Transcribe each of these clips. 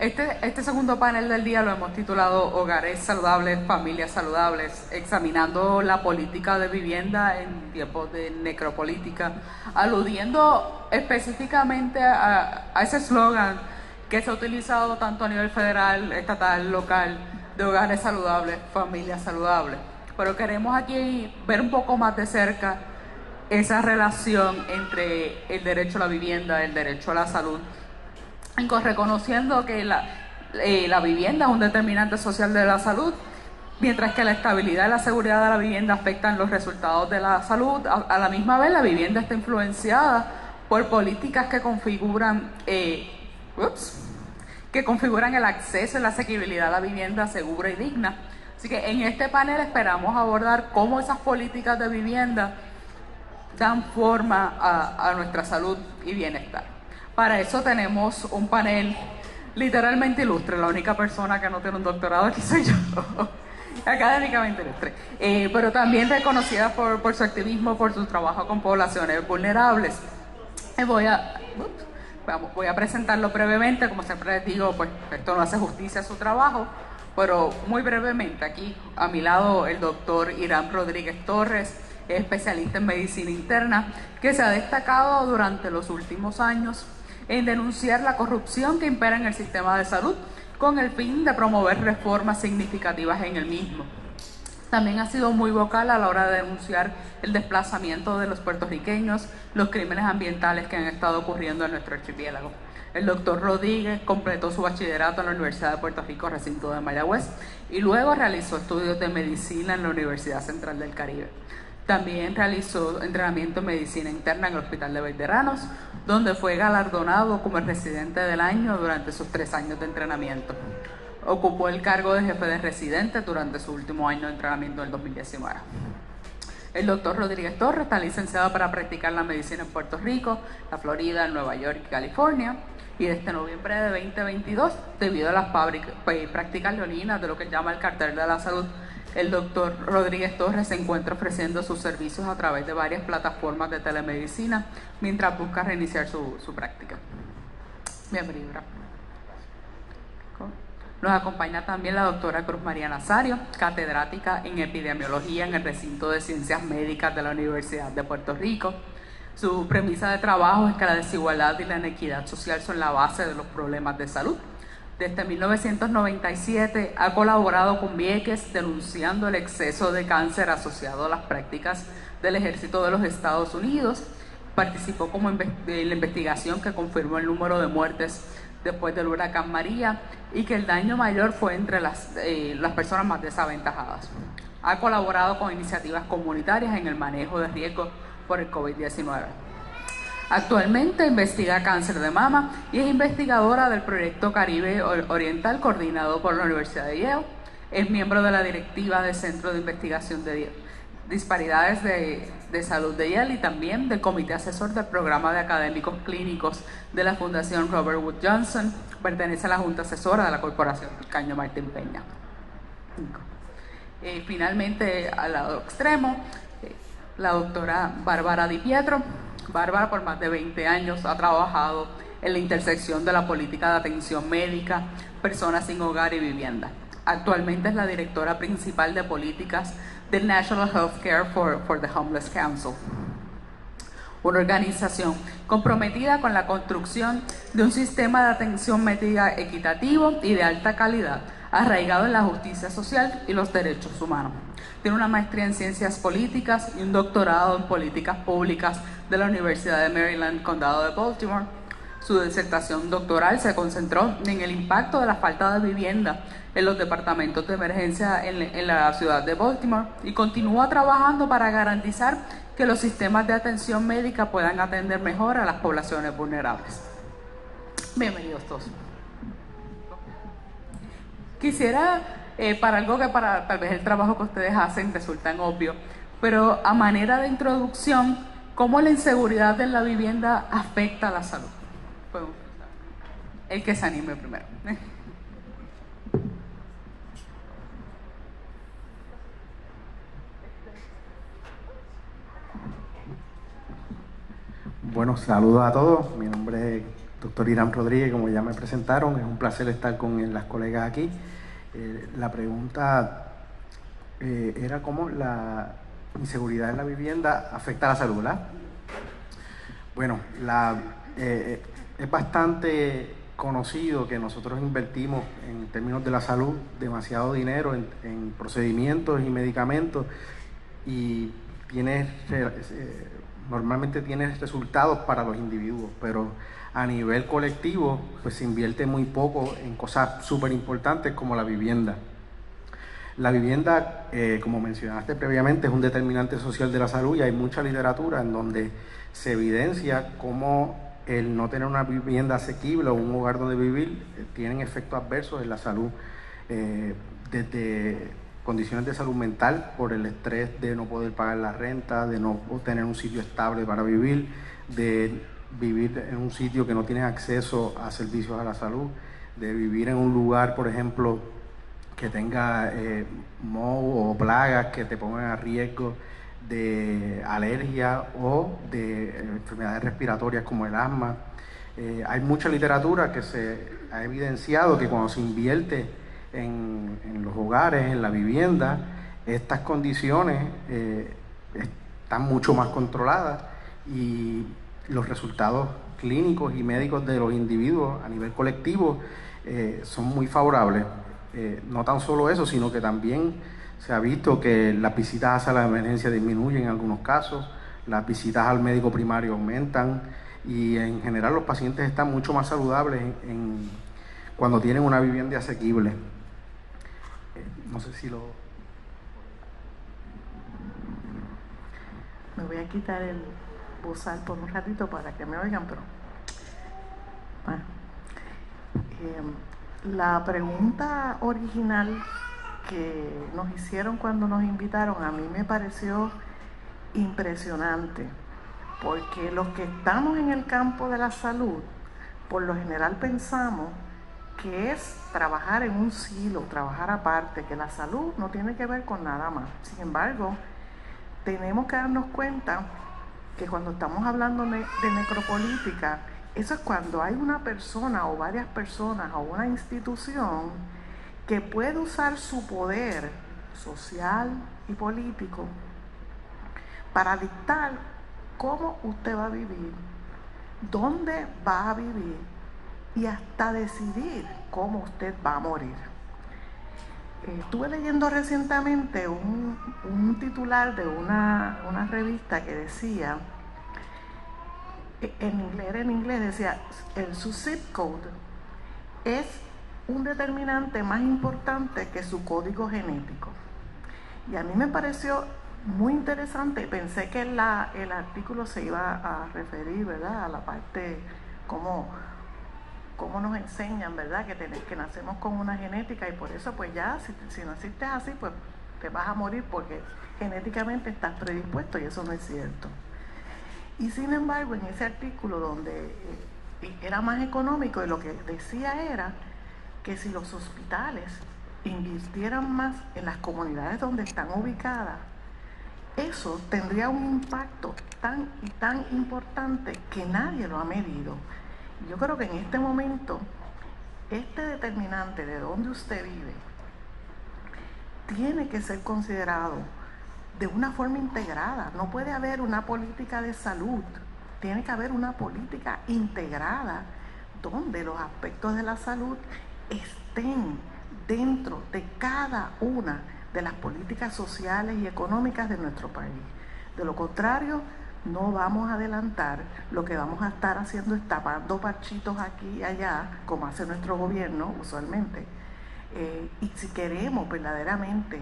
Este segundo panel del día lo hemos titulado Hogares Saludables, Familias Saludables, examinando la política de vivienda en tiempos de necropolítica, aludiendo específicamente a ese eslogan que se ha utilizado tanto a nivel federal, estatal, local, de hogares saludables, familias saludables. Pero queremos aquí ver un poco más de cerca esa relación entre el derecho a la vivienda, el derecho a la salud, reconociendo que la vivienda es un determinante social de la salud, mientras que la estabilidad y la seguridad de la vivienda afectan los resultados de la salud. A la misma vez, la vivienda está influenciada por políticas que configuran el acceso y la asequibilidad a la vivienda segura y digna. Así que en este panel esperamos abordar cómo esas políticas de vivienda dan forma a nuestra salud y bienestar. Para eso tenemos un panel literalmente ilustre. La única persona que no tiene un doctorado aquí soy yo. Académicamente ilustre, pero también reconocida por su activismo, por su trabajo con poblaciones vulnerables. Voy a presentarlo brevemente. Como siempre les digo, pues esto no hace justicia a su trabajo, pero muy brevemente. Aquí a mi lado el doctor Irán Rodríguez Torres, especialista en medicina interna, que se ha destacado durante los últimos años en denunciar la corrupción que impera en el sistema de salud con el fin de promover reformas significativas en el mismo. También ha sido muy vocal a la hora de denunciar el desplazamiento de los puertorriqueños, los crímenes ambientales que han estado ocurriendo en nuestro archipiélago. El doctor Rodríguez completó su bachillerato en la Universidad de Puerto Rico, recinto de Mayagüez, y luego realizó estudios de medicina en la Universidad Central del Caribe. También realizó entrenamiento en medicina interna en el Hospital de Veteranos, donde fue galardonado como el residente del año durante sus 3 años de entrenamiento. Ocupó el cargo de jefe de residente durante su último año de entrenamiento del 2019. El doctor Rodríguez Torres está licenciado para practicar la medicina en Puerto Rico, la Florida, Nueva York y California. Y desde noviembre de 2022, debido a las prácticas leoninas de lo que llama el cartel de la salud, el doctor Rodríguez Torres se encuentra ofreciendo sus servicios a través de varias plataformas de telemedicina mientras busca reiniciar su práctica. Bienvenido. Nos acompaña también la doctora Cruz María Nazario, catedrática en epidemiología en el recinto de ciencias médicas de la Universidad de Puerto Rico. Su premisa de trabajo es que la desigualdad y la inequidad social son la base de los problemas de salud. Desde 1997 ha colaborado con Vieques denunciando el exceso de cáncer asociado a las prácticas del Ejército de los Estados Unidos. Participó en la investigación que confirmó el número de muertes después del huracán María y que el daño mayor fue entre las personas más desaventajadas. Ha colaborado con iniciativas comunitarias en el manejo de riesgos por el COVID-19. Actualmente investiga cáncer de mama y es investigadora del Proyecto Caribe Oriental coordinado por la Universidad de Yale. Es miembro de la directiva del Centro de Investigación de Disparidades de Salud de Yale y también del Comité Asesor del Programa de Académicos Clínicos de la Fundación Robert Wood Johnson. Pertenece a la Junta Asesora de la Corporación Caño Martín Peña. Finalmente, al lado extremo, la doctora Bárbara Di Pietro. Bárbara por más de 20 años ha trabajado en la intersección de la política de atención médica, personas sin hogar y vivienda. Actualmente es la directora principal de políticas del National Healthcare for the Homeless Council, una organización comprometida con la construcción de un sistema de atención médica equitativo y de alta calidad, arraigado en la justicia social y los derechos humanos. Tiene una maestría en ciencias políticas y un doctorado en políticas públicas de la Universidad de Maryland, Condado de Baltimore. Su disertación doctoral se concentró en el impacto de la falta de vivienda en los departamentos de emergencia en la ciudad de Baltimore y continúa trabajando para garantizar que los sistemas de atención médica puedan atender mejor a las poblaciones vulnerables. Bienvenidos todos. Quisiera, para algo que tal vez el trabajo que ustedes hacen resulta obvio, pero a manera de introducción, ¿cómo la inseguridad en la vivienda afecta a la salud? El que se anime primero. Bueno, saludos a todos. Mi nombre es doctor Irán Rodríguez, como ya me presentaron. Es un placer estar con las colegas aquí. La pregunta era cómo la inseguridad en la vivienda afecta a la salud, ¿verdad? Bueno, es bastante conocido que nosotros invertimos en términos de la salud demasiado dinero en procedimientos y medicamentos y normalmente tiene resultados para los individuos, pero a nivel colectivo pues se invierte muy poco en cosas súper importantes como la vivienda. La vivienda, como mencionaste previamente, es un determinante social de la salud y hay mucha literatura en donde se evidencia cómo el no tener una vivienda asequible o un hogar donde vivir tienen efectos adversos en la salud, desde condiciones de salud mental por el estrés de no poder pagar la renta, de no tener un sitio estable para vivir, de vivir en un sitio que no tienes acceso a servicios a la salud, de vivir en un lugar, por ejemplo, que tenga moho o plagas que te pongan a riesgo de alergia o de enfermedades respiratorias como el asma. Hay mucha literatura que se ha evidenciado que cuando se invierte en los hogares, en la vivienda, estas condiciones están mucho más controladas y los resultados clínicos y médicos de los individuos a nivel colectivo son muy favorables. No tan solo eso, sino que también se ha visto que las visitas a sala de emergencia disminuyen en algunos casos, las visitas al médico primario aumentan y en general los pacientes están mucho más saludables cuando tienen una vivienda asequible. No sé si lo... Me voy a quitar el bozal por un ratito para que me oigan, pero... Bueno. La pregunta original que nos hicieron cuando nos invitaron a mí me pareció impresionante, porque los que estamos en el campo de la salud, por lo general pensamos que es trabajar en un silo, trabajar aparte, que la salud no tiene que ver con nada más. Sin embargo, tenemos que darnos cuenta que cuando estamos hablando de necropolítica, eso es cuando hay una persona o varias personas o una institución que puede usar su poder social y político para dictar cómo usted va a vivir, dónde va a vivir y hasta decidir cómo usted va a morir. Estuve leyendo recientemente un titular de una revista que decía, en inglés decía, su zip code es un determinante más importante que su código genético. Y a mí me pareció muy interesante, pensé que el artículo se iba a referir, ¿verdad?, a la parte cómo nos enseñan, ¿verdad?, que nacemos con una genética y por eso pues ya, si naciste así, pues te vas a morir porque genéticamente estás predispuesto y eso no es cierto. Y sin embargo, en ese artículo donde era más económico y lo que decía era que si los hospitales invirtieran más en las comunidades donde están ubicadas, eso tendría un impacto tan y tan importante que nadie lo ha medido. Yo creo que en este momento, este determinante de dónde usted vive tiene que ser considerado de una forma integrada. No puede haber una política de salud, tiene que haber una política integrada donde los aspectos de la salud estén dentro de cada una de las políticas sociales y económicas de nuestro país. De lo contrario, no vamos a adelantar. Lo que vamos a estar haciendo es tapando parchitos aquí y allá, como hace nuestro gobierno usualmente. Y si queremos verdaderamente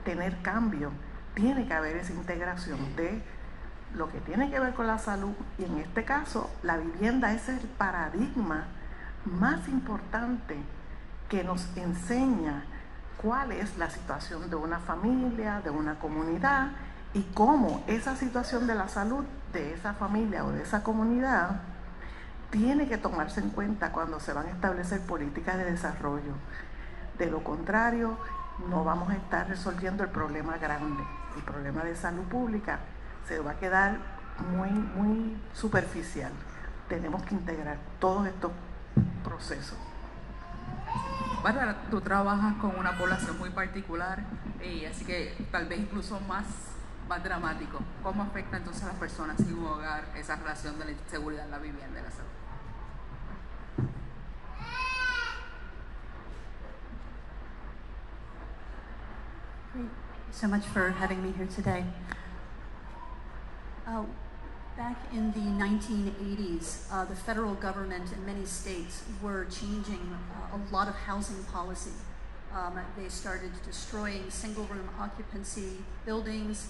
tener cambio, tiene que haber esa integración de lo que tiene que ver con la salud, y en este caso la vivienda es el paradigma más importante que nos enseña cuál es la situación de una familia, de una comunidad, y cómo esa situación de la salud de esa familia o de esa comunidad tiene que tomarse en cuenta cuando se van a establecer políticas de desarrollo. De lo contrario, no vamos a estar resolviendo el problema grande. El problema de salud pública se va a quedar muy, muy superficial. tenemos que integrar todos estos procesos. Bárbara, tú trabajas con una población muy particular, así que tal vez incluso más dramático. ¿Cómo afecta entonces a las personas sin un hogar esa relación de la inseguridad en la vivienda y la salud? Thank you so much for having me here today. Back in the 1980s, the federal government in many states were changing a lot of housing policy. They started destroying single-room occupancy buildings,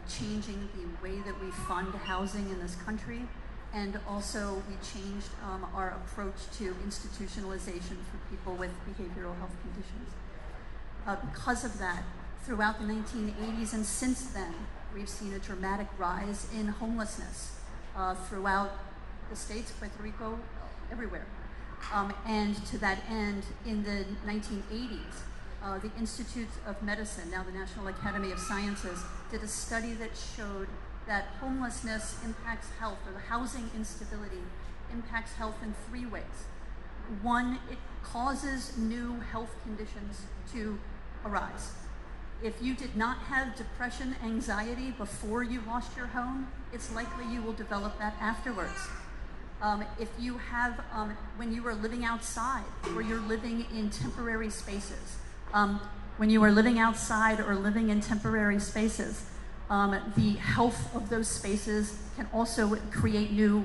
changing the way that we fund housing in this country, and also we changed our approach to institutionalization for people with behavioral health conditions. Because of that, throughout the 1980s and since then, we've seen a dramatic rise in homelessness throughout the states, Puerto Rico, everywhere. And to that end, in the 1980s, the Institute of Medicine, now the National Academy of Sciences, did a study that showed that homelessness impacts health, or the housing instability impacts health in 3 ways. One, it causes new health conditions to arise. If you did not have depression, anxiety before you lost your home, it's likely you will develop that afterwards. If you have, when you are living outside, or you're living in temporary spaces, when you are living outside or living in temporary spaces, the health of those spaces can also create new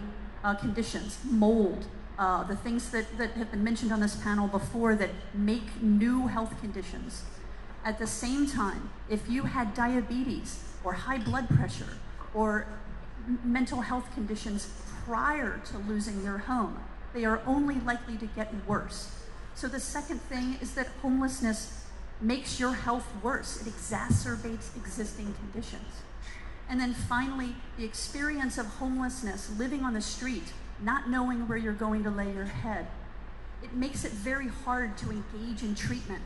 conditions, mold, the things that have been mentioned on this panel before that make new health conditions. At the same time, if you had diabetes or high blood pressure or mental health conditions prior to losing your home, they are only likely to get worse. So the second thing is that homelessness makes your health worse. It exacerbates existing conditions. And then finally, the experience of homelessness, living on the street, not knowing where you're going to lay your head, it makes it very hard to engage in treatment.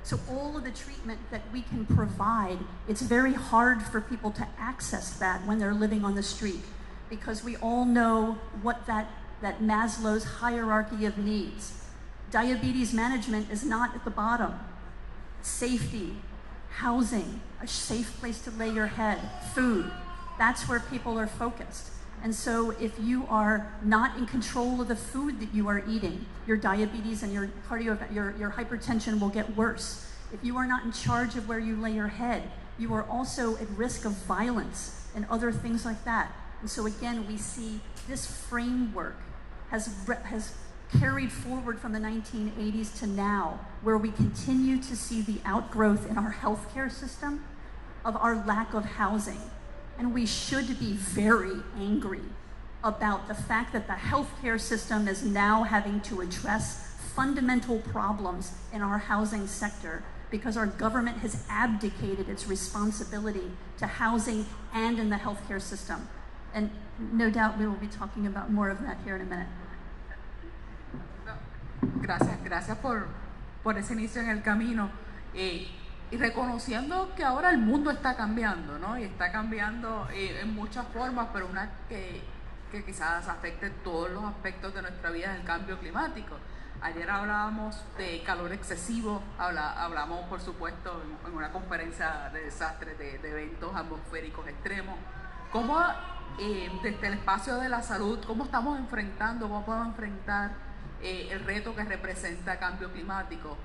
So all of the treatment that we can provide, it's very hard for people to access that when they're living on the street, because we all know what that Maslow's hierarchy of needs. Diabetes management is not at the bottom. Safety, housing, a safe place to lay your head, food, that's where people are focused. And so if you are not in control of the food that you are eating, your diabetes and your hypertension will get worse. If you are not in charge of where you lay your head, you are also at risk of violence and other things like that. And so again, we see this framework has carried forward from the 1980s to now, where we continue to see the outgrowth in our healthcare system of our lack of housing. And we should be very angry about the fact that the healthcare system is now having to address fundamental problems in our housing sector because our government has abdicated its responsibility to housing and in the healthcare system. And no doubt we will be talking about more of that here in a minute. Gracias por ese inicio en el camino. Y reconociendo que ahora el mundo está cambiando, ¿no? Y está cambiando en muchas formas, pero una que quizás afecte todos los aspectos de nuestra vida es el cambio climático. Ayer hablábamos de calor excesivo, hablamos por supuesto en una conferencia de desastres, de eventos atmosféricos extremos. ¿Cómo desde el espacio de la salud, cómo estamos enfrentando, cómo podemos enfrentar el reto que representa cambio climático?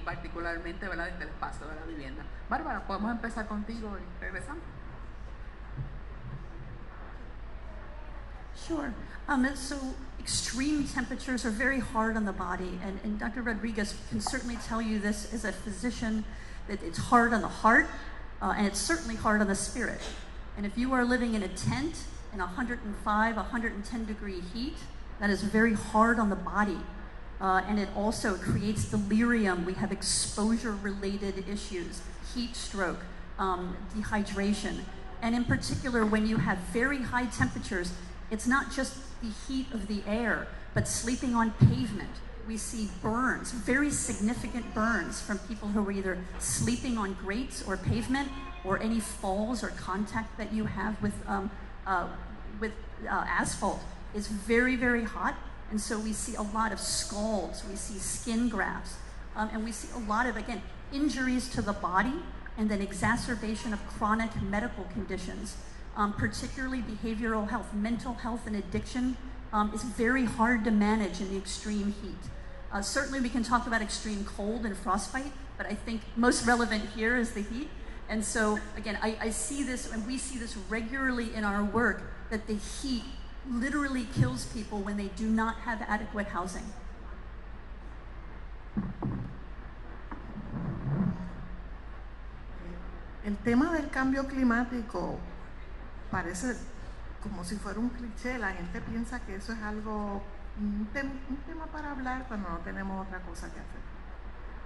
Particularmente, ¿verdad?, desde el espacio de la vivienda. Bárbara, podemos empezar contigo y regresamos. Sure. So extreme temperatures are very hard on the body, and Dr. Rodriguez can certainly tell you this as a physician, that it's hard on the heart, and it's certainly hard on the spirit. And if you are living in a tent in 105, 110 degree heat, that is very hard on the body. And it also creates delirium. We have exposure-related issues, heat stroke, dehydration. And in particular, when you have very high temperatures, it's not just the heat of the air, but sleeping on pavement. We see burns, very significant burns from people who are either sleeping on grates or pavement, or any falls or contact that you have with asphalt. is very, very hot, and so we see a lot of scalds, we see skin grafts, and we see a lot of, again, injuries to the body and then exacerbation of chronic medical conditions, particularly behavioral health. Mental health and addiction is very hard to manage in the extreme heat. Certainly we can talk about extreme cold and frostbite, but I think most relevant here is the heat. And so, again, I see this, and we see this regularly in our work, that the heat literally kills people when they do not have adequate housing. El tema del cambio climático parece como si fuera un cliché. La gente piensa que eso es algo, un tema para hablar cuando no tenemos otra cosa que hacer.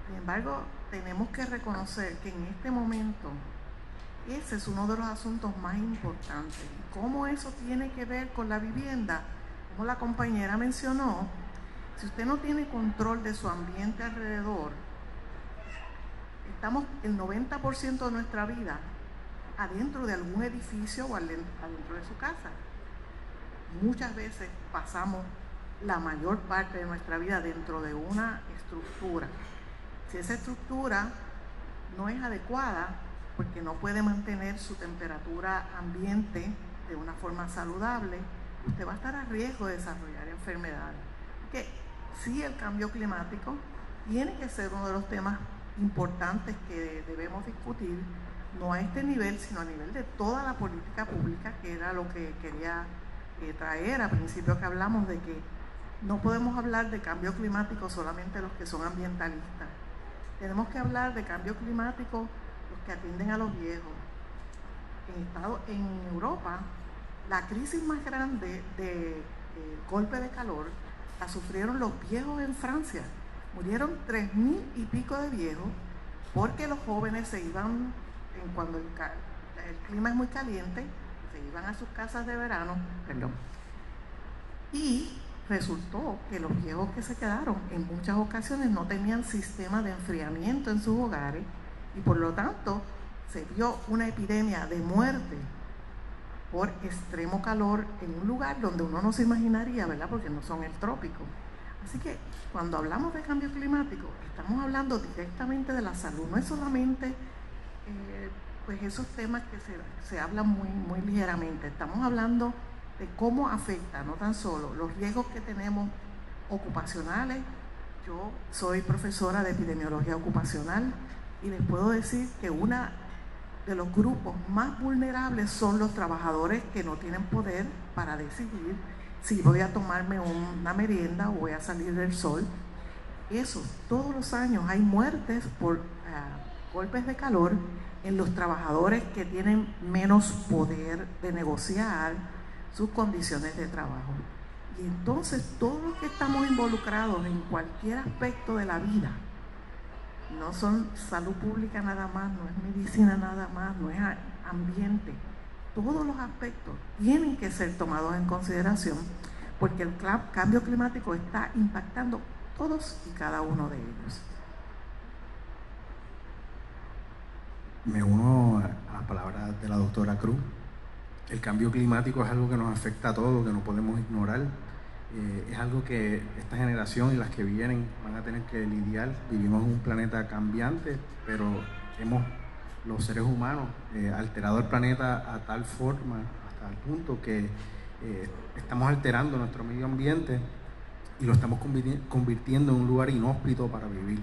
Sin embargo, tenemos que reconocer que en este momento ese es uno de los asuntos más importantes. ¿Cómo eso tiene que ver con la vivienda? Como la compañera mencionó, si usted no tiene control de su ambiente alrededor, estamos el 90% de nuestra vida adentro de algún edificio o adentro de su casa. Muchas veces pasamos la mayor parte de nuestra vida dentro de una estructura. Si esa estructura no es adecuada, porque no puede mantener su temperatura ambiente de una forma saludable, usted va a estar a riesgo de desarrollar enfermedades. Que sí, el cambio climático tiene que ser uno de los temas importantes que debemos discutir, no a este nivel, sino a nivel de toda la política pública, que era lo que quería traer al principio, que hablamos de que no podemos hablar de cambio climático solamente los que son ambientalistas. Tenemos que hablar de cambio climático los que atienden a los viejos. En Europa, la crisis más grande de golpe de calor la sufrieron los viejos en Francia. Murieron 3.000 y pico de viejos porque los jóvenes se iban, cuando el clima es muy caliente, se iban a sus casas de verano, y resultó que los viejos que se quedaron en muchas ocasiones no tenían sistema de enfriamiento en sus hogares y por lo tanto se vio una epidemia de muerte por extremo calor en un lugar donde uno no se imaginaría, ¿verdad? Porque no son el trópico. Así que cuando hablamos de cambio climático, estamos hablando directamente de la salud, no es solamente pues esos temas que se hablan muy ligeramente, estamos hablando de cómo afecta, no tan solo los riesgos que tenemos ocupacionales. Yo soy profesora de epidemiología ocupacional y les puedo decir que uno de los grupos más vulnerables son los trabajadores que no tienen poder para decidir si voy a tomarme una merienda o voy a salir del sol. Eso, todos los años hay muertes por golpes de calor en los trabajadores que tienen menos poder de negociar sus condiciones de trabajo. Y entonces todos los que estamos involucrados en cualquier aspecto de la vida, no son salud pública nada más, no es medicina nada más, no es ambiente, todos los aspectos tienen que ser tomados en consideración porque el cambio climático está impactando todos y cada uno de ellos. Me uno a las palabras de la doctora Cruz. El cambio climático es algo que nos afecta a todos, que no podemos ignorar. Es algo que esta generación y las que vienen van a tener que lidiar. Vivimos en un planeta cambiante, pero los seres humanos, alterado el planeta a tal forma, hasta el punto que estamos alterando nuestro medio ambiente y lo estamos convirtiendo en un lugar inhóspito para vivir.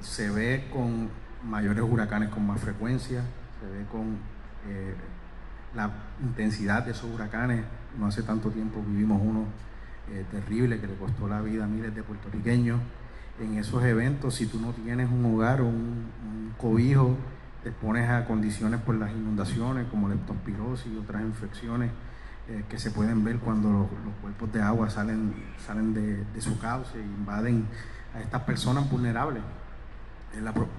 Se ve con mayores huracanes con más frecuencia, se ve con la intensidad de esos huracanes. No hace tanto tiempo vivimos uno terrible que le costó la vida a miles de puertorriqueños. En esos eventos, si tú no tienes un hogar o un cobijo, te expones a condiciones por las inundaciones como leptospirosis y otras infecciones que se pueden ver cuando los cuerpos de agua salen de su cauce e invaden a estas personas vulnerables.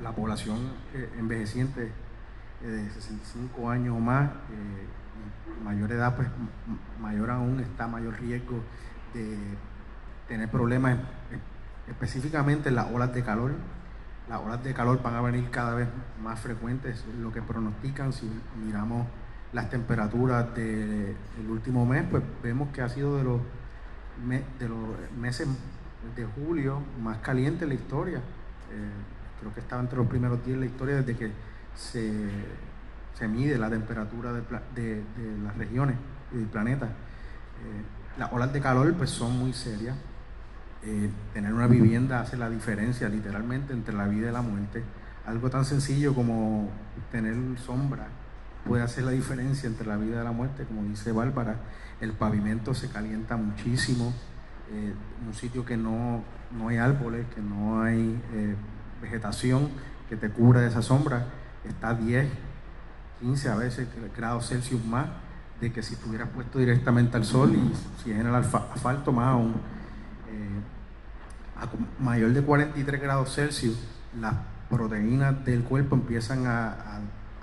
La población envejeciente de 65 años o más, mayor edad, pues mayor aún está mayor riesgo de tener problemas, específicamente en las olas de calor. Las olas de calor van a venir cada vez más frecuentes, lo que pronostican si miramos las temperaturas del último mes, pues vemos que ha sido de los meses de julio más caliente en la historia. Creo que estaba entre los primeros 10 en la historia desde que se mide la temperatura de las regiones y del planeta. Las olas de calor pues son muy serias. Tener una vivienda hace la diferencia literalmente entre la vida y la muerte. Algo tan sencillo como tener sombra puede hacer la diferencia entre la vida y la muerte. Como dice Bárbara, el pavimento se calienta muchísimo. Un sitio que no hay árboles, que no hay vegetación que te cubra de esa sombra, está a 10, 15 a veces grados Celsius más de que si estuvieras puesto directamente al sol, y si es en el asfalto más aún. A mayor de 43 grados Celsius, las proteínas del cuerpo empiezan a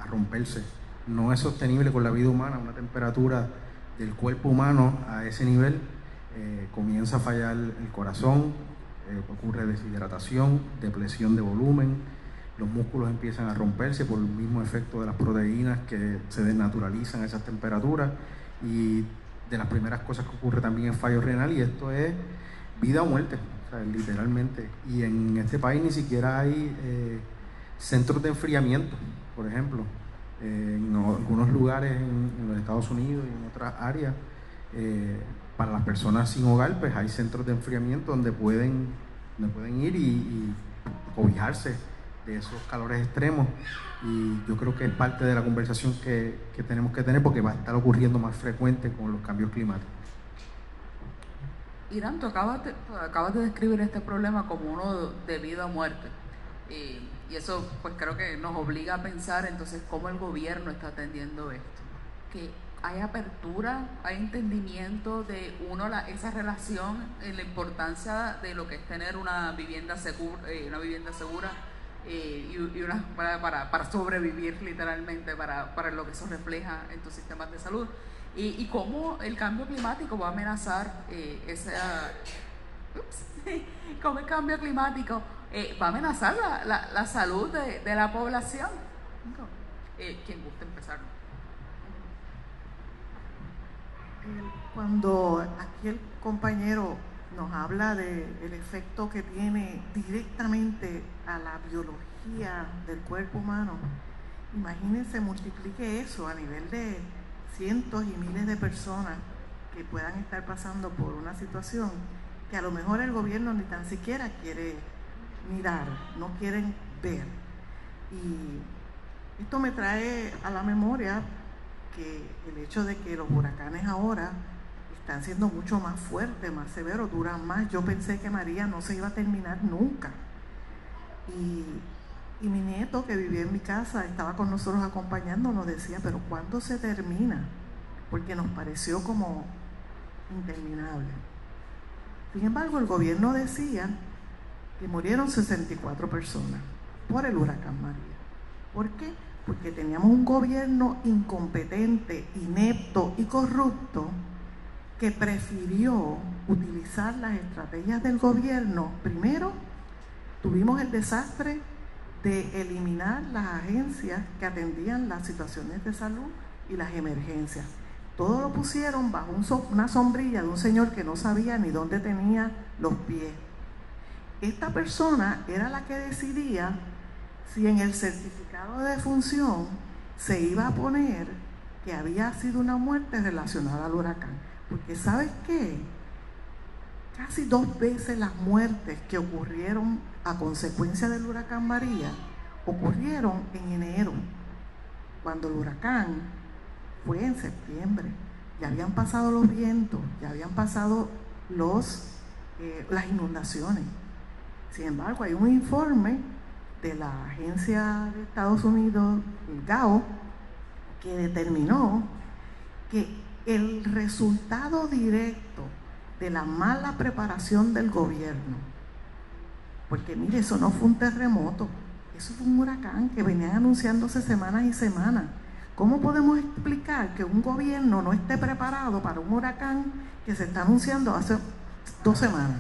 romperse. No es sostenible con la vida humana. Una temperatura del cuerpo humano a ese nivel, comienza a fallar el corazón, ocurre deshidratación, depresión de volumen, los músculos empiezan a romperse por el mismo efecto de las proteínas que se desnaturalizan a esas temperaturas, y de las primeras cosas que ocurre también es fallo renal, y esto es vida o muerte, o sea, literalmente. Y en este país ni siquiera hay centros de enfriamiento, por ejemplo. En algunos lugares en los Estados Unidos y en otras áreas, para las personas sin hogar, pues hay centros de enfriamiento donde pueden ir y cobijarse de esos calores extremos. Y yo creo que es parte de la conversación que tenemos que tener, porque va a estar ocurriendo más frecuente con los cambios climáticos. Irán, tú acabas de describir este problema como uno de vida o muerte. Y eso pues creo que nos obliga a pensar entonces cómo el gobierno está atendiendo esto. Que hay apertura, hay entendimiento de esa relación en la importancia de lo que es tener una vivienda segura, y para sobrevivir literalmente, para lo que eso refleja en tus sistemas de salud. Y cómo el cambio climático va a amenazar cómo el cambio climático va a amenazar la salud de la población. ¿Quién gusta empezar? Cuando aquí el compañero nos habla del efecto que tiene directamente a la biología del cuerpo humano, imagínense, multiplique eso a nivel de cientos y miles de personas que puedan estar pasando por una situación que a lo mejor el gobierno ni tan siquiera quiere mirar, no quieren ver. Y esto me trae a la memoria que el hecho de que los huracanes ahora están siendo mucho más fuertes, más severos, duran más. Yo pensé que María no se iba a terminar nunca. Y mi nieto, que vivía en mi casa, estaba con nosotros acompañándonos, decía, pero ¿cuándo se termina? Porque nos pareció como interminable. Sin embargo, el gobierno decía que murieron 64 personas por el huracán María. ¿Por qué? Porque teníamos un gobierno incompetente, inepto y corrupto que prefirió utilizar las estrategias del gobierno. Primero, tuvimos el desastre de eliminar las agencias que atendían las situaciones de salud y las emergencias. Todo lo pusieron bajo una sombrilla de un señor que no sabía ni dónde tenía los pies. Esta persona era la que decidía si en el certificado de defunción se iba a poner que había sido una muerte relacionada al huracán. Porque ¿sabes qué? Casi 2 veces las muertes que ocurrieron a consecuencia del huracán María ocurrieron en enero, cuando el huracán fue en septiembre. Ya habían pasado los vientos, ya habían pasado las inundaciones. Sin embargo, hay un informe de la agencia de Estados Unidos, el GAO, que determinó que el resultado directo de la mala preparación del gobierno, porque mire, eso no fue un terremoto, eso fue un huracán que venían anunciándose semanas y semanas. ¿Cómo podemos explicar que un gobierno no esté preparado para un huracán que se está anunciando hace 2 semanas?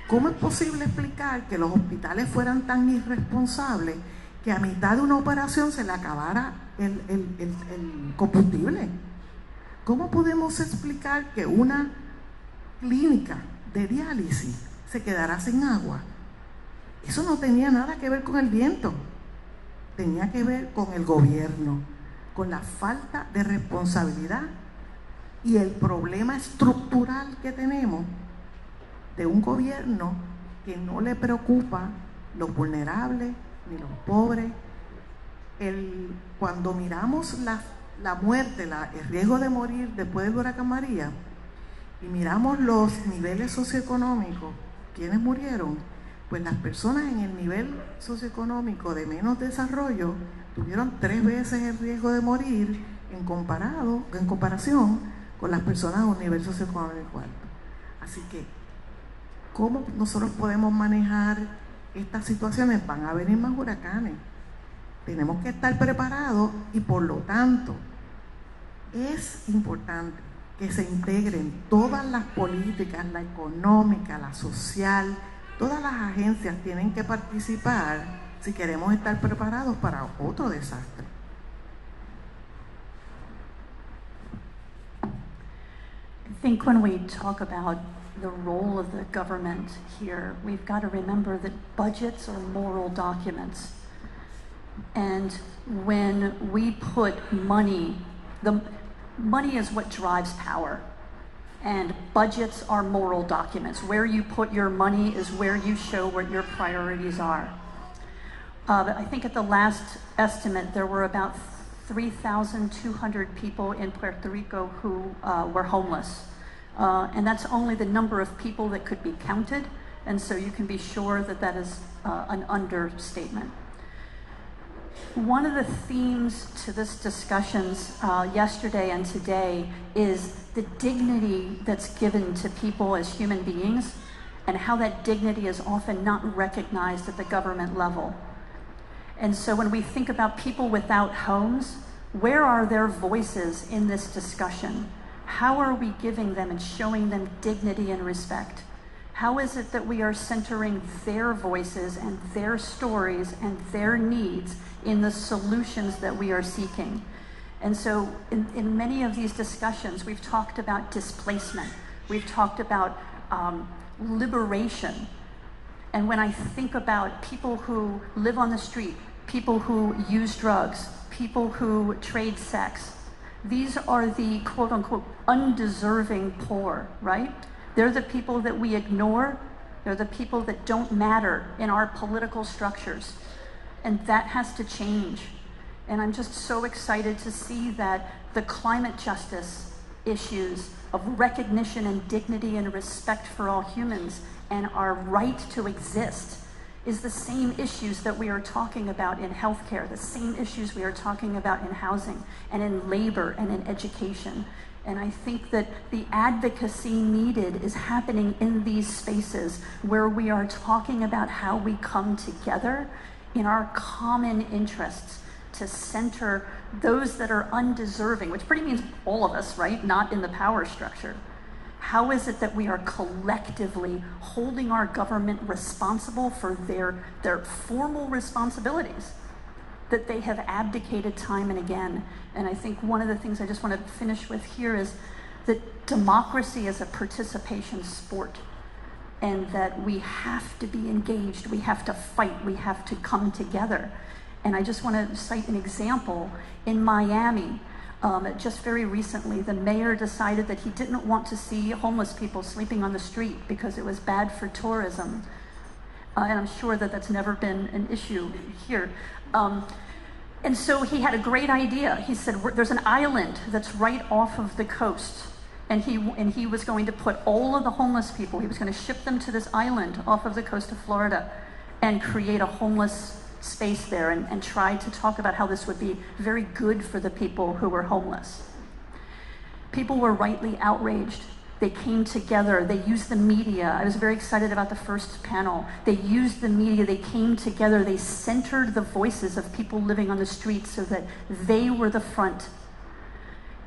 ¿Cómo es posible explicar que los hospitales fueran tan irresponsables que a mitad de una operación se le acabara el combustible. ¿Cómo podemos explicar que una clínica de diálisis se quedará sin agua? Eso no tenía nada que ver con el viento, tenía que ver con el gobierno, con la falta de responsabilidad y el problema estructural que tenemos de un gobierno que no le preocupa los vulnerables ni los pobres. Cuando miramos la muerte, el riesgo de morir después del huracán María, y miramos los niveles socioeconómicos, quienes murieron, pues las personas en el nivel socioeconómico de menos desarrollo tuvieron 3 veces el riesgo de morir en comparación con las personas a un nivel socioeconómico alto. Así que, ¿cómo nosotros podemos manejar estas situaciones? Van a venir más huracanes. Tenemos que estar preparados y por lo tanto es importante que se integren todas las políticas, la económica, la social, todas las agencias tienen que participar si queremos estar preparados para otro desastre. I think when we talk about the role of the government here, we've got to remember that budgets are moral documents. And when we put money, the money is what drives power. And budgets are moral documents. Where you put your money is where you show what your priorities are. But I think at the last estimate, there were about 3,200 people in Puerto Rico who were homeless. And that's only the number of people that could be counted. And so you can be sure that that is an understatement. One of the themes to this discussions yesterday and today is the dignity that's given to people as human beings and how that dignity is often not recognized at the government level. And so when we think about people without homes, where are their voices in this discussion? How are we giving them and showing them dignity and respect? How is it that we are centering their voices and their stories and their needs in the solutions that we are seeking? And so in many of these discussions, we've talked about displacement. We've talked about liberation. And when I think about people who live on the street, people who use drugs, people who trade sex, these are the quote-unquote undeserving poor, right? They're the people that we ignore. They're the people that don't matter in our political structures. And that has to change. And I'm just so excited to see that the climate justice issues of recognition and dignity and respect for all humans and our right to exist is the same issues that we are talking about in healthcare, the same issues we are talking about in housing and in labor and in education. And I think that the advocacy needed is happening in these spaces where we are talking about how we come together in our common interests to center those that are undeserving, which pretty means all of us, right? Not in the power structure. How is it that we are collectively holding our government responsible for their formal responsibilities that they have abdicated time and again? And I think one of the things I just want to finish with here is that democracy is a participation sport, and that we have to be engaged, we have to fight, we have to come together. And I just want to cite an example. In Miami, just very recently, the mayor decided that he didn't want to see homeless people sleeping on the street because it was bad for tourism. And I'm sure that that's never been an issue here. And so he had a great idea. He said, there's an island that's right off of the coast. And he was going to put all of the homeless people, he was going to ship them to this island off of the coast of Florida and create a homeless space there and try to talk about how this would be very good for the people who were homeless. People were rightly outraged. They came together, they used the media. I was very excited about the first panel. They used the media, they came together, they centered the voices of people living on the streets so that they were the front.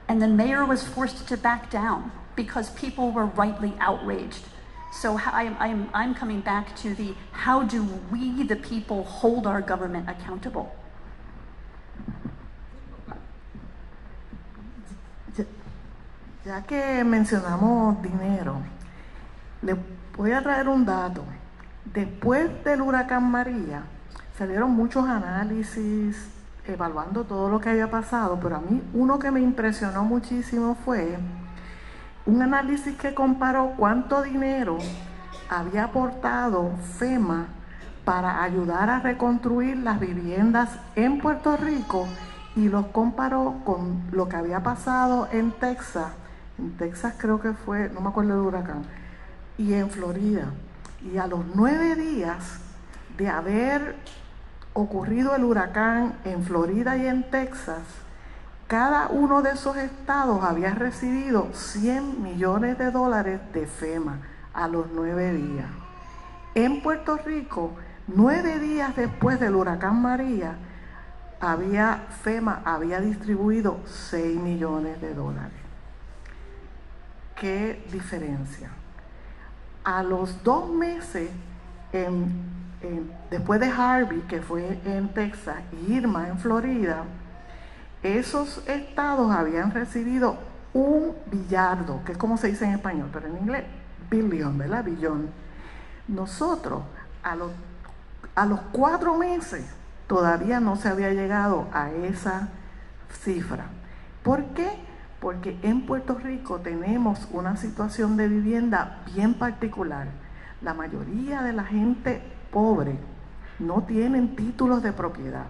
And the mayor was forced to back down because people were rightly outraged. So I'm coming back to how do we, the people, hold our government accountable? Ya que mencionamos dinero, les voy a traer un dato. Después del huracán María, salieron muchos análisis evaluando todo lo que había pasado, pero a mí uno que me impresionó muchísimo fue un análisis que comparó cuánto dinero había aportado FEMA para ayudar a reconstruir las viviendas en Puerto Rico y los comparó con lo que había pasado en Texas. En Texas creo que fue, no me acuerdo del huracán, y en Florida. Y a los 9 días de haber ocurrido el huracán en Florida y en Texas, cada uno de esos estados había recibido $100 millones de FEMA a los 9 días. En Puerto Rico, 9 días después del huracán María, FEMA había distribuido $6 millones. ¿Qué diferencia? A los 2 meses, después de Harvey, que fue en Texas, y Irma en Florida, esos estados habían recibido $1 billardo, que es como se dice en español, pero en inglés, billion, ¿verdad? Billón. Nosotros, a los 4 meses, todavía no se había llegado a esa cifra. ¿Por qué? Porque en Puerto Rico tenemos una situación de vivienda bien particular. La mayoría de la gente pobre no tienen títulos de propiedad.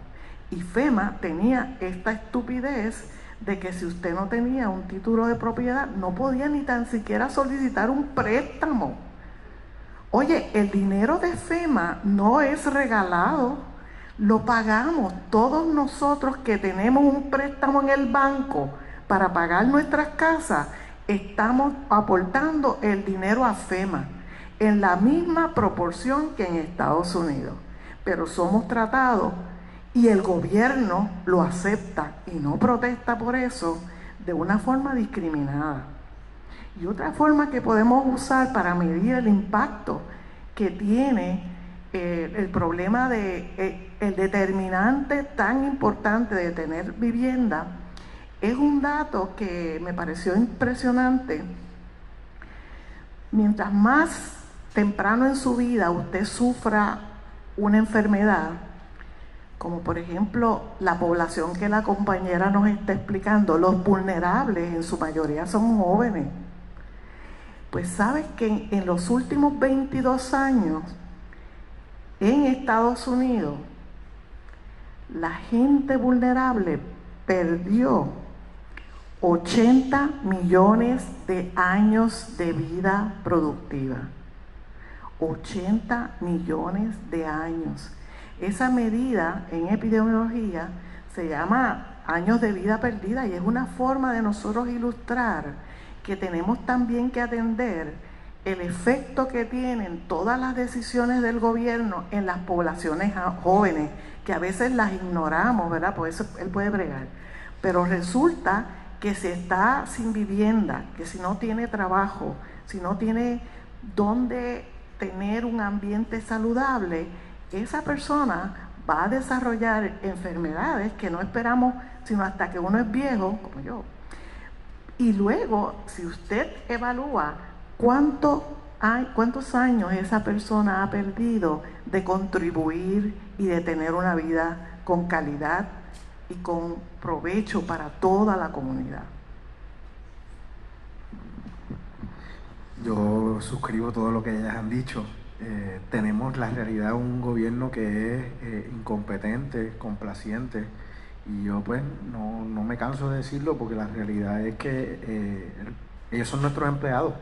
Y FEMA tenía esta estupidez de que si usted no tenía un título de propiedad, no podía ni tan siquiera solicitar un préstamo. Oye, el dinero de FEMA no es regalado, lo pagamos todos nosotros que tenemos un préstamo en el banco para pagar nuestras casas. Estamos aportando el dinero a FEMA en la misma proporción que en Estados Unidos, pero somos tratados, y el gobierno lo acepta y no protesta por eso, de una forma discriminada. Y otra forma que podemos usar para medir el impacto que tiene el problema el determinante tan importante de tener vivienda, es un dato que me pareció impresionante. Mientras más temprano en su vida usted sufra una enfermedad, como por ejemplo la población que la compañera nos está explicando, los vulnerables en su mayoría son jóvenes. Pues sabes que en los últimos 22 años en Estados Unidos la gente vulnerable perdió 80 millones de años de vida productiva. 80 millones de años. Esa medida en epidemiología se llama años de vida perdida, y es una forma de nosotros ilustrar que tenemos también que atender el efecto que tienen todas las decisiones del gobierno en las poblaciones jóvenes, que a veces las ignoramos, ¿verdad? Por eso él puede bregar. Pero resulta que si está sin vivienda, que si no tiene trabajo, si no tiene dónde tener un ambiente saludable, esa persona va a desarrollar enfermedades que no esperamos sino hasta que uno es viejo, como yo. Y luego, si usted evalúa cuántos años esa persona ha perdido de contribuir y de tener una vida con calidad y con provecho para toda la comunidad. Yo suscribo todo lo que ellas han dicho. Tenemos la realidad de un gobierno que es incompetente, complaciente, y yo pues no me canso de decirlo, porque la realidad es que ellos son nuestros empleados.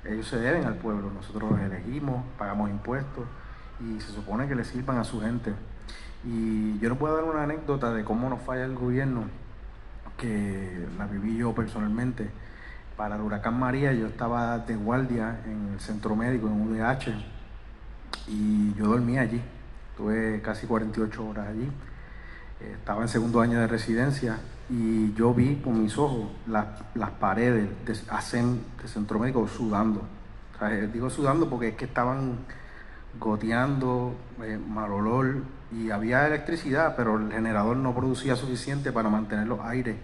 Ellos se deben al pueblo, nosotros los elegimos, pagamos impuestos y se supone que le sirvan a su gente. Y yo no puedo dar una anécdota de cómo nos falla el gobierno, que la viví yo personalmente. Para el huracán María yo estaba de guardia en el centro médico, en UDH, y yo dormí allí. Estuve casi 48 horas allí. Estaba en segundo año de residencia y yo vi con mis ojos las paredes del centro médico sudando. O sea, digo sudando porque es que estaban goteando, mal olor, y había electricidad, pero el generador no producía suficiente para mantener los aires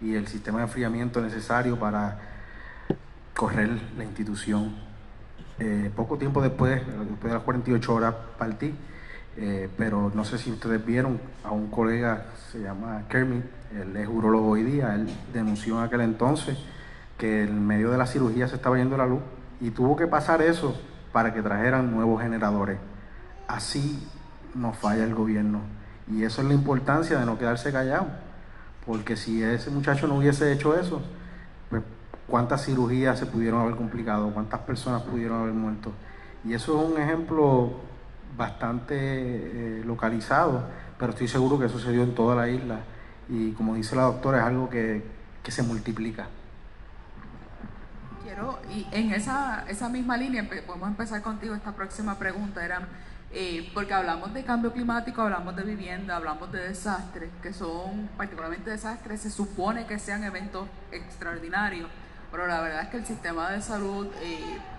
y el sistema de enfriamiento necesario para correr la institución. Poco tiempo después de las 48 horas partí, pero no sé si ustedes vieron a un colega, se llama Kermit, él es urólogo hoy día, él denunció en aquel entonces que en medio de la cirugía se estaba yendo la luz y tuvo que pasar eso para que trajeran nuevos generadores. Así nos falla el gobierno, y eso es la importancia de no quedarse callado, porque si ese muchacho no hubiese hecho eso, pues cuántas cirugías se pudieron haber complicado, cuántas personas pudieron haber muerto. Y eso es un ejemplo bastante localizado, pero estoy seguro que sucedió en toda la isla, y como dice la doctora, es algo que se multiplica. Y en esa misma línea, podemos empezar contigo esta próxima pregunta, porque hablamos de cambio climático, hablamos de vivienda, hablamos de desastres, que son particularmente desastres, se supone que sean eventos extraordinarios, pero la verdad es que el sistema de salud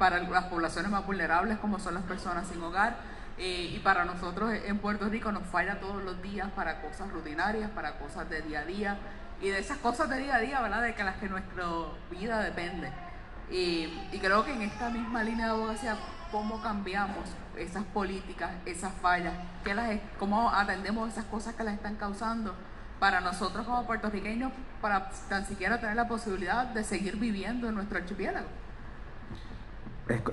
para las poblaciones más vulnerables, como son las personas sin hogar, y para nosotros en Puerto Rico nos falla todos los días para cosas rutinarias, para cosas de día a día, y de esas cosas de día a día, ¿verdad?, de las que nuestra vida depende. Y creo que en esta misma línea de abogacía, ¿cómo cambiamos esas políticas, esas fallas? ¿Cómo atendemos esas cosas que las están causando para nosotros como puertorriqueños, para tan siquiera tener la posibilidad de seguir viviendo en nuestro archipiélago?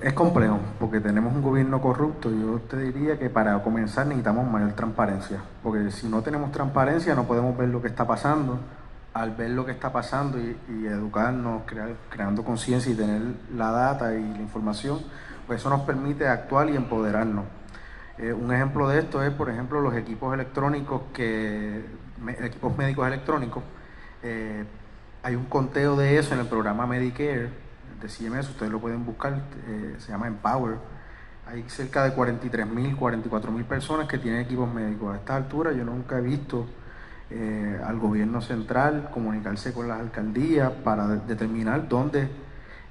Es complejo, porque tenemos un gobierno corrupto. Yo te diría que para comenzar necesitamos mayor transparencia, porque si no tenemos transparencia no podemos ver lo que está pasando. Al ver lo que está pasando y educarnos, creando conciencia y tener la data y la información, pues eso nos permite actuar y empoderarnos. Un ejemplo de esto es, por ejemplo, los equipos electrónicos, equipos médicos electrónicos. Hay un conteo de eso en el programa Medicare de CMS, ustedes lo pueden buscar, se llama Empower. Hay cerca de 43,000, 44,000 personas que tienen equipos médicos. A esta altura yo nunca he visto al gobierno central comunicarse con las alcaldías para determinar dónde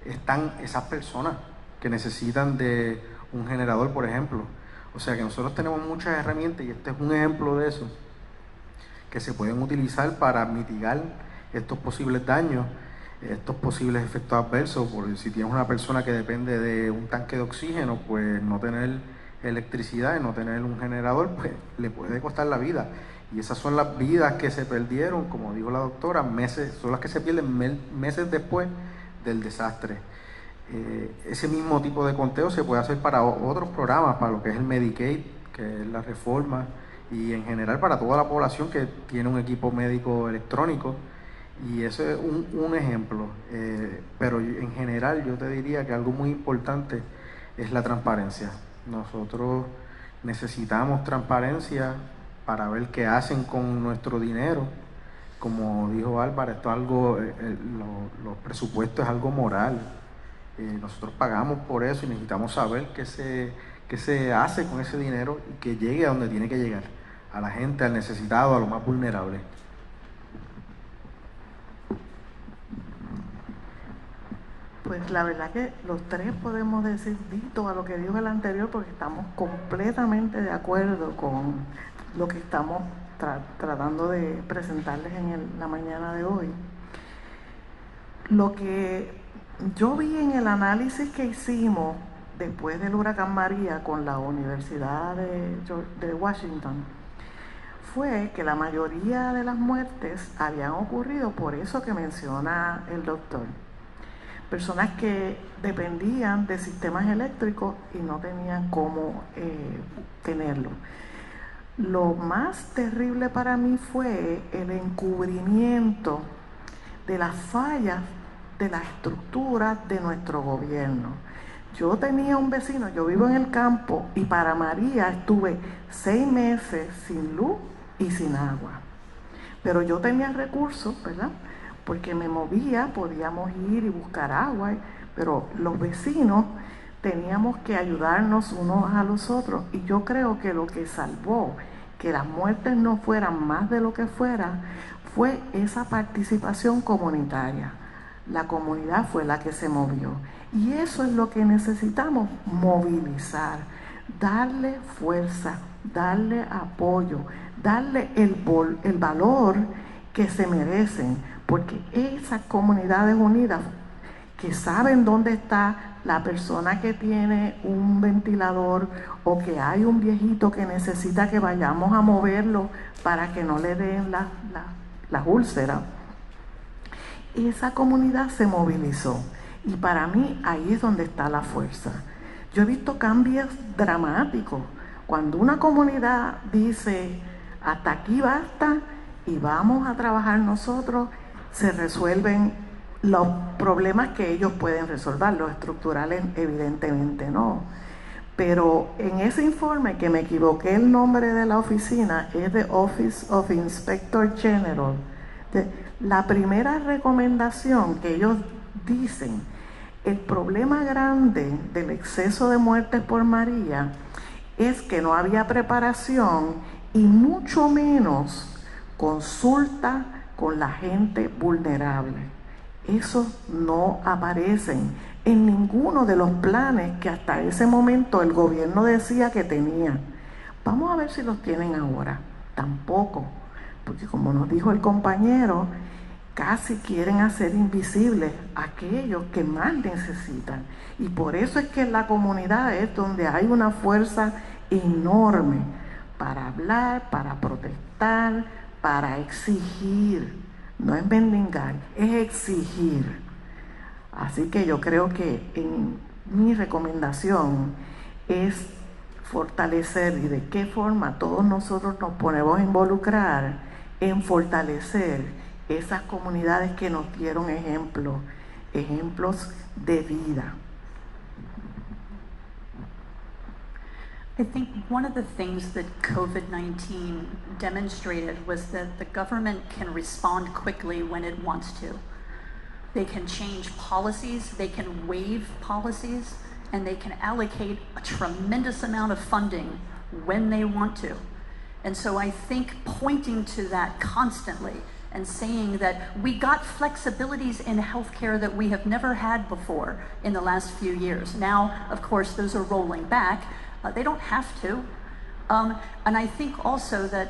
están esas personas que necesitan de un generador, por ejemplo. O sea que nosotros tenemos muchas herramientas, y este es un ejemplo de eso, que se pueden utilizar para mitigar estos posibles daños, estos posibles efectos adversos. Porque si tienes una persona que depende de un tanque de oxígeno, pues no tener electricidad y no tener un generador, pues le puede costar la vida. Y esas son las vidas que se perdieron, como dijo la doctora, son las que se pierden meses después del desastre. Ese mismo tipo de conteo se puede hacer para otros programas, para lo que es el Medicaid, que es la reforma, y en general para toda la población que tiene un equipo médico electrónico. Y ese es un ejemplo. Pero en general yo te diría que algo muy importante es la transparencia. Nosotros necesitamos transparencia para ver qué hacen con nuestro dinero. Como dijo Álvaro, esto es algo, los presupuestos es algo moral. Nosotros pagamos por eso y necesitamos saber qué se hace con ese dinero y que llegue a donde tiene que llegar, a la gente, al necesitado, a lo más vulnerable. Pues la verdad que los tres podemos decir dito a lo que dijo el anterior, porque estamos completamente de acuerdo con lo que estamos tratando de presentarles en la mañana de hoy. Lo que yo vi en el análisis que hicimos después del huracán María con la Universidad de Washington fue que la mayoría de las muertes habían ocurrido por eso que menciona el doctor. Personas que dependían de sistemas eléctricos y no tenían cómo tenerlo. Lo más terrible para mí fue el encubrimiento de las fallas de la estructura de nuestro gobierno. Yo tenía un vecino, yo vivo en el campo, y para María estuve 6 meses sin luz y sin agua. Pero yo tenía recursos, ¿verdad?, porque me movía, podíamos ir y buscar agua, pero los vecinos teníamos que ayudarnos unos a los otros. Y yo creo que lo que salvó que las muertes no fueran más de lo que fueran fue esa participación comunitaria. La comunidad fue la que se movió. Y eso es lo que necesitamos, movilizar, darle fuerza, darle apoyo, darle el valor que se merecen. porque esas comunidades unidas que saben dónde está la persona que tiene un ventilador o que hay un viejito que necesita que vayamos a moverlo para que no le den las úlceras, esa comunidad se movilizó. Y para mí ahí es donde está la fuerza. Yo he visto cambios dramáticos. Cuando una comunidad dice, hasta aquí basta y vamos a trabajar nosotros, se resuelven los problemas que ellos pueden resolver. Los estructurales evidentemente no. Pero en ese informe, que me equivoqué el nombre de la oficina, es the Office of Inspector General. La primera recomendación que ellos dicen, el problema grande del exceso de muertes por María es que no había preparación y mucho menos consulta con la gente vulnerable. Eso no aparecen en ninguno de los planes que hasta ese momento el gobierno decía que tenía. Vamos a ver si los tienen ahora. Tampoco, porque como nos dijo el compañero, casi quieren hacer invisibles a aquellos que más necesitan. Y por eso es que en la comunidad es donde hay una fuerza enorme para hablar, para protestar, para exigir. No es mendigar, es exigir. Así que yo creo que mi recomendación es fortalecer, y de qué forma todos nosotros nos ponemos a involucrar en fortalecer esas comunidades que nos dieron ejemplos de vida. I think one of the things that COVID-19 demonstrated was that the government can respond quickly when it wants to. They can change policies, they can waive policies, and they can allocate a tremendous amount of funding when they want to. And so I think pointing to that constantly and saying that we got flexibilities in healthcare that we have never had before in the last few years. Now, of course, those are rolling back. They don't have to. And I think also that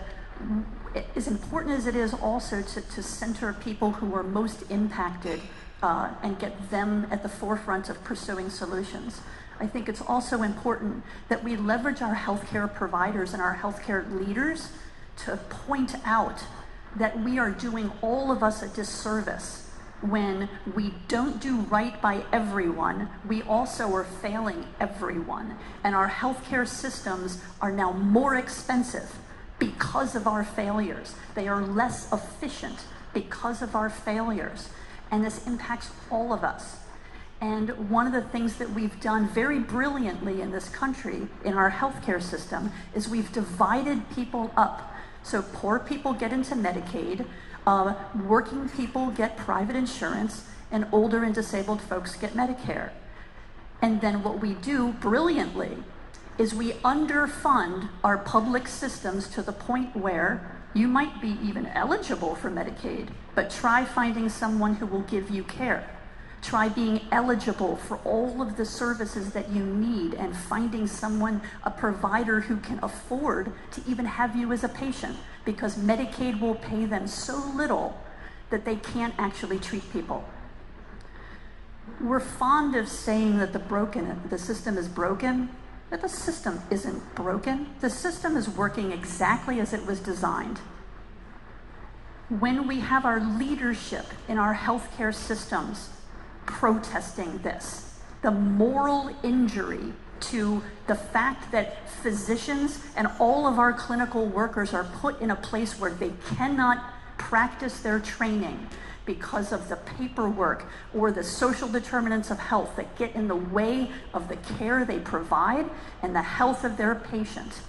as important as it is also to center people who are most impacted and get them at the forefront of pursuing solutions, I think it's also important that we leverage our healthcare providers and our healthcare leaders to point out that we are doing all of us a disservice when we don't do right by everyone. We also are failing everyone. And our healthcare systems are now more expensive because of our failures. They are less efficient because of our failures. And this impacts all of us. And one of the things that we've done very brilliantly in this country, in our healthcare system, is we've divided people up. So poor people get into Medicaid, working people get private insurance, and older and disabled folks get Medicare. And then what we do brilliantly is we underfund our public systems to the point where you might be even eligible for Medicaid, but try finding someone who will give you care. Try being eligible for all of the services that you need and finding someone, a provider who can afford to even have you as a patient, because Medicaid will pay them so little that they can't actually treat people. We're fond of saying that the system is broken, but the system isn't broken. The system is working exactly as it was designed. When we have our leadership in our healthcare systems protesting this, the moral injury to the fact that physicians and all of our clinical workers are put in a place where they cannot practice their training because of the paperwork or the social determinants of health that get in the way of the care they provide and the health of their patient.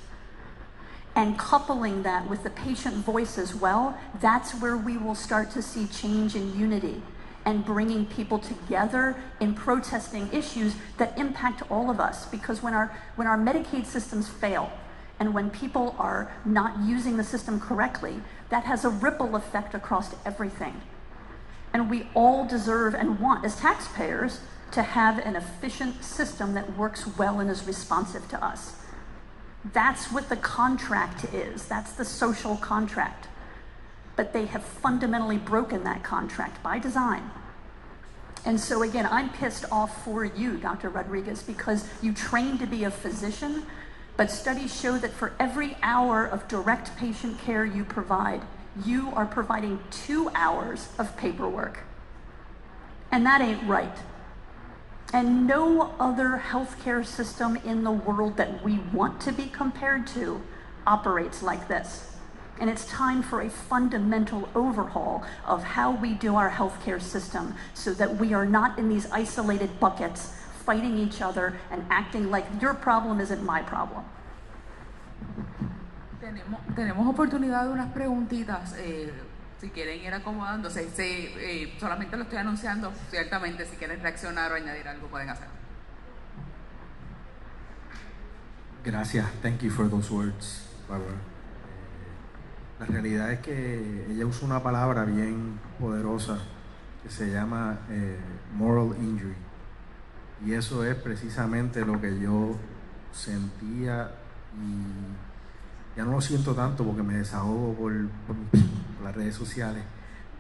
And coupling that with the patient voice as well, that's where we will start to see change and unity, and bringing people together in protesting issues that impact all of us. Because when our Medicaid systems fail, and when people are not using the system correctly, that has a ripple effect across everything. And we all deserve and want, as taxpayers, to have an efficient system that works well and is responsive to us. That's what the contract is. That's the social contract. but they have fundamentally broken that contract by design. And so again, I'm pissed off for you, Dr. Rodriguez, because you trained to be a physician, but studies show that for every hour of direct patient care you provide, you are providing 2 hours of paperwork. And that ain't right. And no other healthcare system in the world that we want to be compared to operates like this. And it's time for a fundamental overhaul of how we do our healthcare system so that we are not in these isolated buckets fighting each other and acting like your problem isn't my problem. Tenemos oportunidad de unas preguntitas, si quieren ir acomodándose. Solamente lo estoy anunciando, ciertamente, si quieren reaccionar o añadir algo pueden hacerlo. Gracias, thank you for those words, Barbara. La realidad es que ella usa una palabra bien poderosa que se llama moral injury. Y eso es precisamente lo que yo sentía y ya no lo siento tanto porque me desahogo por las redes sociales,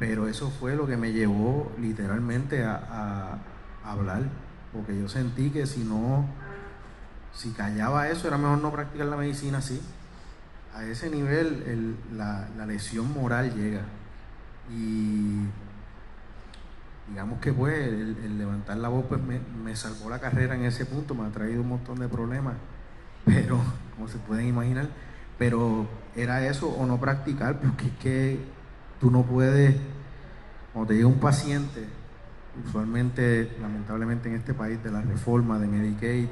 pero eso fue lo que me llevó literalmente a hablar, porque yo sentí que si callaba eso era mejor no practicar la medicina así. A ese nivel la lesión moral llega y digamos que pues el levantar la voz pues me salvó la carrera en ese punto, me ha traído un montón de problemas, pero como se pueden imaginar, pero era eso o no practicar, porque es que tú no puedes, cuando te llega un paciente, usualmente lamentablemente en este país de la reforma de Medicaid,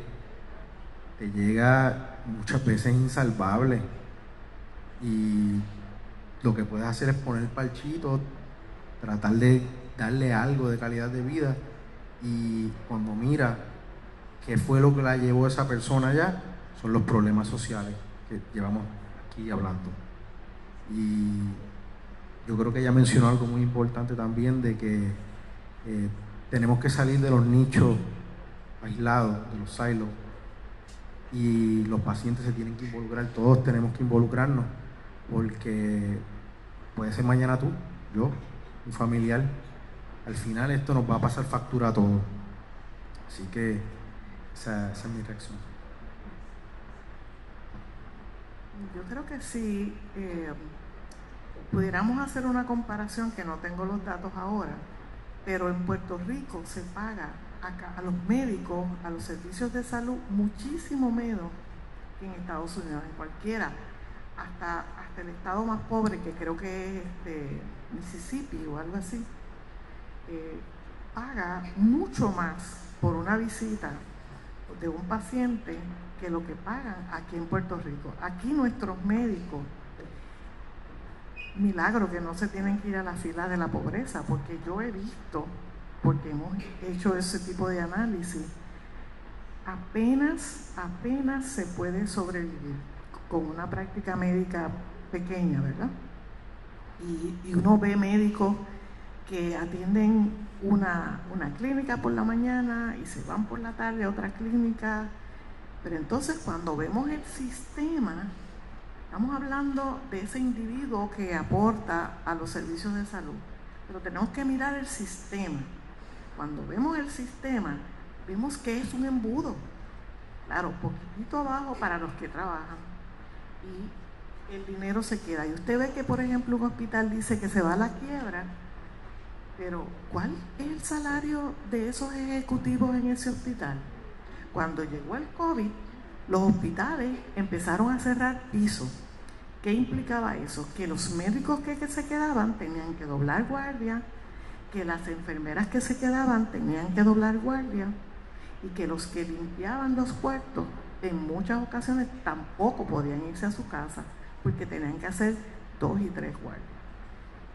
te llega muchas veces insalvable. Y lo que puedes hacer es poner parchito, tratar de darle algo de calidad de vida, y cuando mira qué fue lo que la llevó a esa persona allá, son los problemas sociales que llevamos aquí hablando. Y yo creo que ella mencionó algo muy importante también, de que tenemos que salir de los nichos aislados, de los silos, y los pacientes se tienen que involucrar, todos tenemos que involucrarnos, porque puede ser mañana tú, yo, un familiar. Al final esto nos va a pasar factura a todos. Así que esa es mi reacción. Yo creo que si pudiéramos hacer una comparación, que no tengo los datos ahora, pero en Puerto Rico se paga a los médicos, a los servicios de salud, muchísimo menos que en Estados Unidos, en cualquiera, hasta el estado más pobre, que creo que es Mississippi o algo así, paga mucho más por una visita de un paciente que lo que pagan aquí en Puerto Rico. Aquí nuestros médicos, milagro que no se tienen que ir a la fila de la pobreza, porque yo he visto, porque hemos hecho ese tipo de análisis, apenas se puede sobrevivir con una práctica médica pequeña, ¿verdad? Y uno ve médicos que atienden una clínica por la mañana y se van por la tarde a otra clínica, pero entonces cuando vemos el sistema, estamos hablando de ese individuo que aporta a los servicios de salud, pero tenemos que mirar el sistema. Cuando vemos el sistema, vemos que es un embudo, claro, poquitito abajo para los que trabajan, y el dinero se queda. Y usted ve que, por ejemplo, un hospital dice que se va a la quiebra, pero ¿cuál es el salario de esos ejecutivos en ese hospital? Cuando llegó el COVID, los hospitales empezaron a cerrar pisos. ¿Qué implicaba eso? Que los médicos que se quedaban tenían que doblar guardia, que las enfermeras que se quedaban tenían que doblar guardia, y que los que limpiaban los puertos en muchas ocasiones tampoco podían irse a su casa porque tenían que hacer 2 y 3 guardias.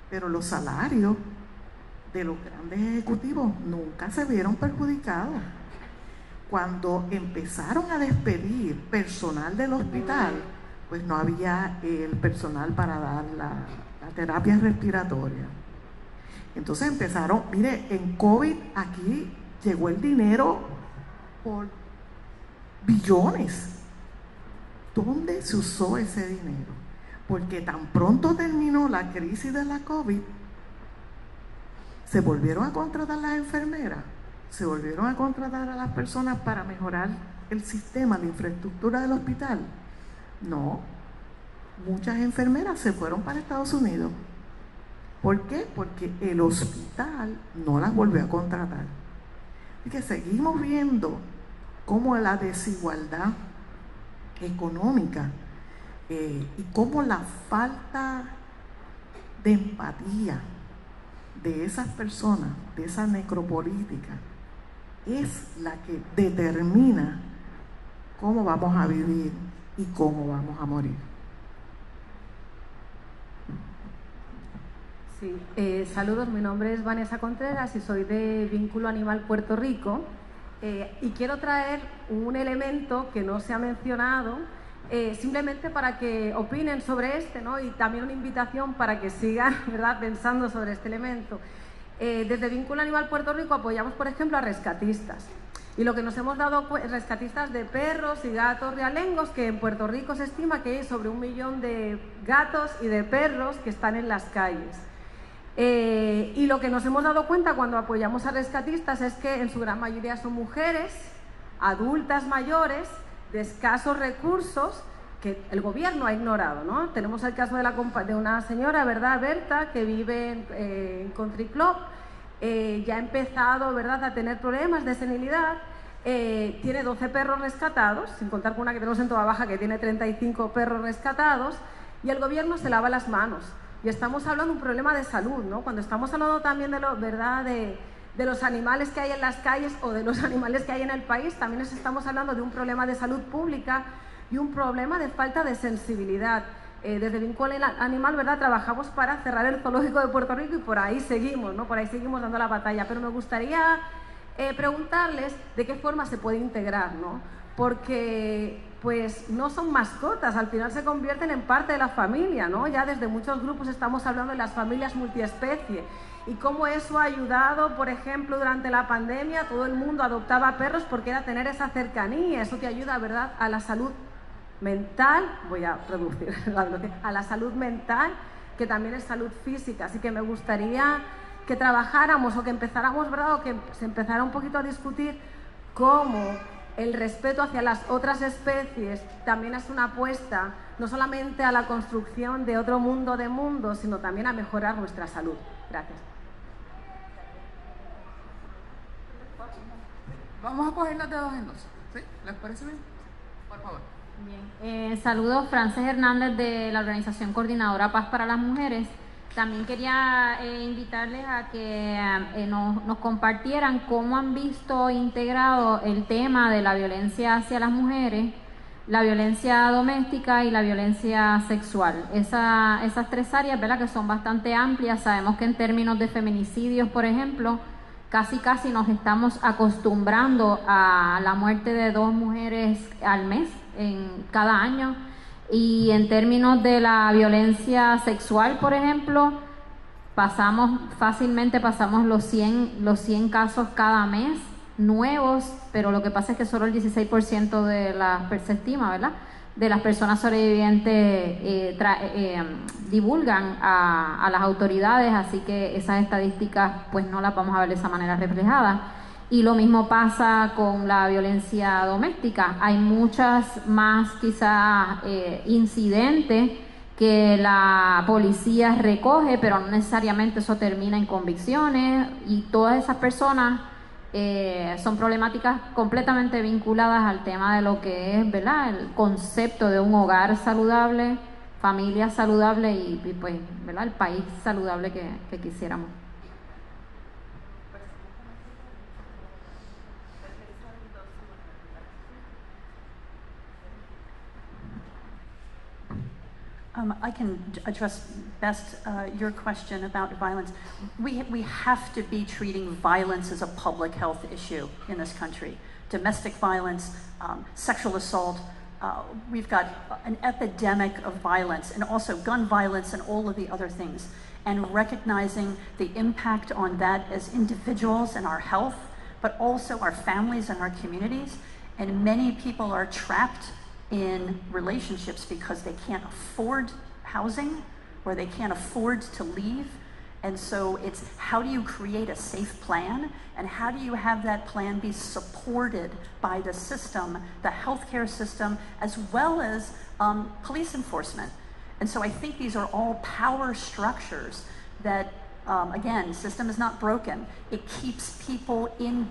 Pero los salarios de los grandes ejecutivos nunca se vieron perjudicados. Cuando empezaron a despedir personal del hospital, pues no había el personal para dar la terapia respiratoria. Entonces empezaron, mire, en COVID aquí llegó el dinero por billones. ¿Dónde se usó ese dinero? porque tan pronto terminó la crisis de la COVID, se volvieron a contratar las enfermeras, se volvieron a contratar a las personas para mejorar el sistema, la infraestructura del hospital. No, muchas enfermeras se fueron para Estados Unidos. ¿Por qué? Porque el hospital no las volvió a contratar. Y que seguimos viendo cómo la desigualdad económica y cómo la falta de empatía de esas personas, de esa necropolítica, es la que determina cómo vamos a vivir y cómo vamos a morir. Sí, saludos, mi nombre es Vanessa Contreras y soy de Vínculo Animal Puerto Rico, y quiero traer un elemento que no se ha mencionado, simplemente para que opinen sobre este, ¿no? Y también una invitación para que sigan, ¿verdad?, pensando sobre este elemento. Desde Vínculo Animal Puerto Rico apoyamos, por ejemplo, a rescatistas. Y lo que nos hemos dado rescatistas de perros y gatos realengos, que en Puerto Rico se estima que hay sobre 1 millón de gatos y de perros que están en las calles. Y lo que nos hemos dado cuenta cuando apoyamos a rescatistas es que en su gran mayoría son mujeres, adultas mayores, de escasos recursos, que el gobierno ha ignorado, ¿no? Tenemos el caso de una señora, ¿verdad?, Berta, que vive en Country Club, ya ha empezado, ¿verdad?, a tener problemas de senilidad, tiene 12 perros rescatados, sin contar con una que tenemos en Toda Baja que tiene 35 perros rescatados, y el gobierno se lava las manos. Y estamos hablando de un problema de salud, ¿no? Cuando estamos hablando también de los animales que hay en las calles o de los animales que hay en el país, también estamos hablando de un problema de salud pública y un problema de falta de sensibilidad. Desde Vínculo Animal, ¿verdad?, trabajamos para cerrar el zoológico de Puerto Rico y por ahí seguimos, ¿no? Por ahí seguimos dando la batalla. Pero me gustaría preguntarles de qué forma se puede integrar, ¿no? Porque pues no son mascotas, al final se convierten en parte de la familia, ¿no? Ya desde muchos grupos estamos hablando de las familias multiespecie y cómo eso ha ayudado, por ejemplo, durante la pandemia, todo el mundo adoptaba perros porque era tener esa cercanía, eso te ayuda, ¿verdad?, a la salud mental, voy a reducir a la salud mental, que también es salud física. Así que me gustaría que trabajáramos o que empezáramos, ¿verdad?, o que se empezara un poquito a discutir cómo el respeto hacia las otras especies también es una apuesta no solamente a la construcción de otro mundo de mundos, sino también a mejorar nuestra salud. Gracias. Vamos a cogerlas de 2 en 2. ¿Sí? ¿Les parece bien? Por favor. Bien. Saludos, Frances Hernández de la organización Coordinadora Paz para las Mujeres. También quería invitarles a que nos compartieran cómo han visto integrado el tema de la violencia hacia las mujeres, la violencia doméstica y la violencia sexual. Esas 3 áreas, ¿verdad?, que son bastante amplias. Sabemos que en términos de feminicidios, por ejemplo, casi nos estamos acostumbrando a la muerte de 2 mujeres al mes en cada año. Y en términos de la violencia sexual, por ejemplo, fácilmente pasamos los 100 casos cada mes nuevos, pero lo que pasa es que solo el 16% se estima, ¿verdad?, de las personas sobrevivientes divulgan a las autoridades, así que esas estadísticas pues no las vamos a ver de esa manera reflejadas. Y lo mismo pasa con la violencia doméstica. Hay muchas más quizás incidentes que la policía recoge, pero no necesariamente eso termina en convicciones, y todas esas personas son problemáticas completamente vinculadas al tema de lo que es, ¿verdad?, el concepto de un hogar saludable, familia saludable y pues, ¿verdad?, el país saludable que quisiéramos. I can address best your question about violence. We have to be treating violence as a public health issue in this country. Domestic violence, sexual assault, we've got an epidemic of violence, and also gun violence and all of the other things. And recognizing the impact on that as individuals and our health, but also our families and our communities. And many people are trapped in relationships because they can't afford housing, where they can't afford to leave. And so it's how do you create a safe plan, and how do you have that plan be supported by the system, the healthcare system, as well as police enforcement. And so I think these are all power structures that, again, system is not broken. It keeps people in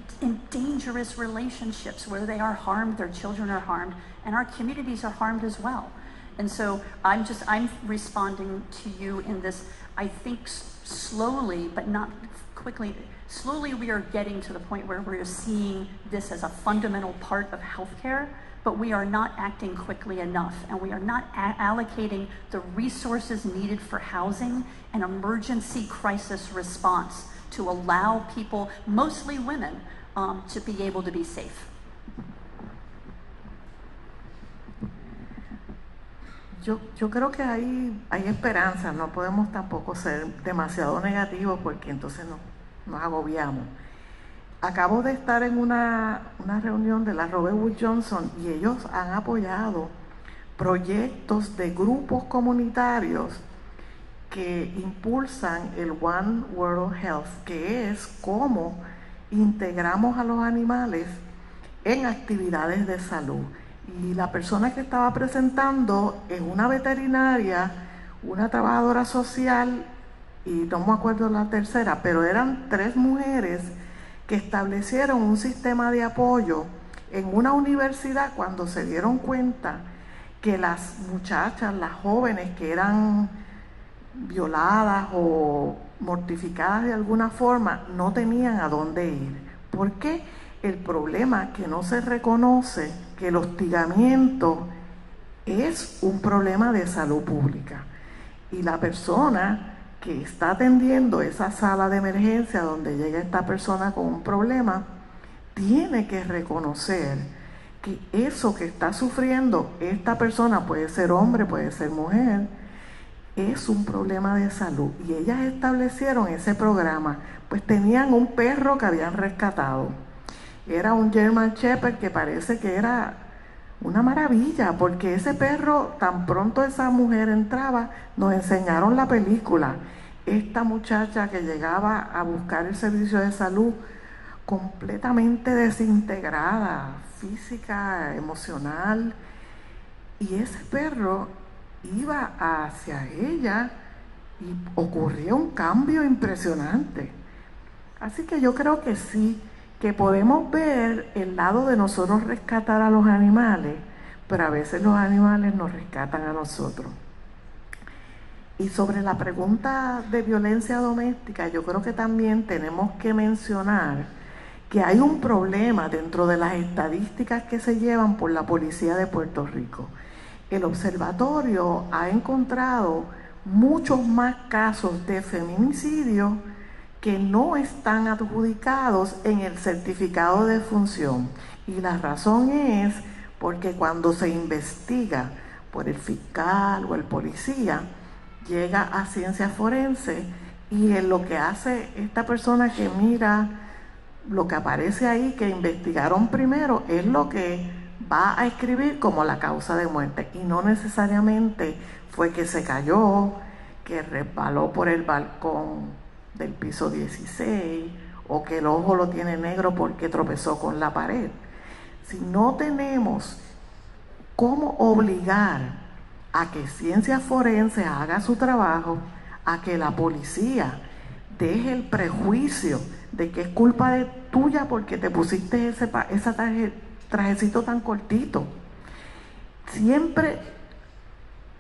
dangerous relationships where they are harmed, their children are harmed, and our communities are harmed as well. And so I'm responding to you in this, I think slowly, but not quickly, slowly we are getting to the point where we're seeing this as a fundamental part of healthcare, but we are not acting quickly enough, and we are not allocating the resources needed for housing and emergency crisis response to allow people, mostly women, to be able to be safe. Yo creo que hay esperanza, no podemos tampoco ser demasiado negativos porque entonces nos agobiamos. Acabo de estar en una reunión de la Robert Wood Johnson y ellos han apoyado proyectos de grupos comunitarios que impulsan el One World Health, que es cómo integramos a los animales en actividades de salud. Y la persona que estaba presentando es una veterinaria, una trabajadora social y no me acuerdo la tercera, pero eran 3 mujeres que establecieron un sistema de apoyo en una universidad cuando se dieron cuenta que las muchachas, las jóvenes que eran violadas o mortificadas de alguna forma, no tenían a dónde ir. ¿Por qué? El problema que no se reconoce que el hostigamiento es un problema de salud pública. Y la persona que está atendiendo esa sala de emergencia donde llega esta persona con un problema, tiene que reconocer que eso que está sufriendo esta persona, puede ser hombre, puede ser mujer, es un problema de salud. Y ellas establecieron ese programa, pues tenían un perro que habían rescatado. Era un German Shepherd que parece que era una maravilla, porque ese perro, tan pronto esa mujer entraba, nos enseñaron la película. Esta muchacha que llegaba a buscar el servicio de salud completamente desintegrada, física, emocional, y ese perro iba hacia ella y ocurría un cambio impresionante. Así que yo creo que sí, que podemos ver el lado de nosotros rescatar a los animales, pero a veces los animales nos rescatan a nosotros. Y sobre la pregunta de violencia doméstica, yo creo que también tenemos que mencionar que hay un problema dentro de las estadísticas que se llevan por la Policía de Puerto Rico. El observatorio ha encontrado muchos más casos de feminicidio que no están adjudicados en el certificado de defunción. Y la razón es porque cuando se investiga por el fiscal o el policía, llega a ciencia forense y en lo que hace esta persona que mira lo que aparece ahí, que investigaron primero, es lo que va a escribir como la causa de muerte, y no necesariamente fue que se cayó, que resbaló por el balcón del piso 16 o que el ojo lo tiene negro porque tropezó con la pared. Si no tenemos cómo obligar a que ciencia forense haga su trabajo, a que la policía deje el prejuicio de que es culpa de tuya porque te pusiste ese trajecito tan cortito. Siempre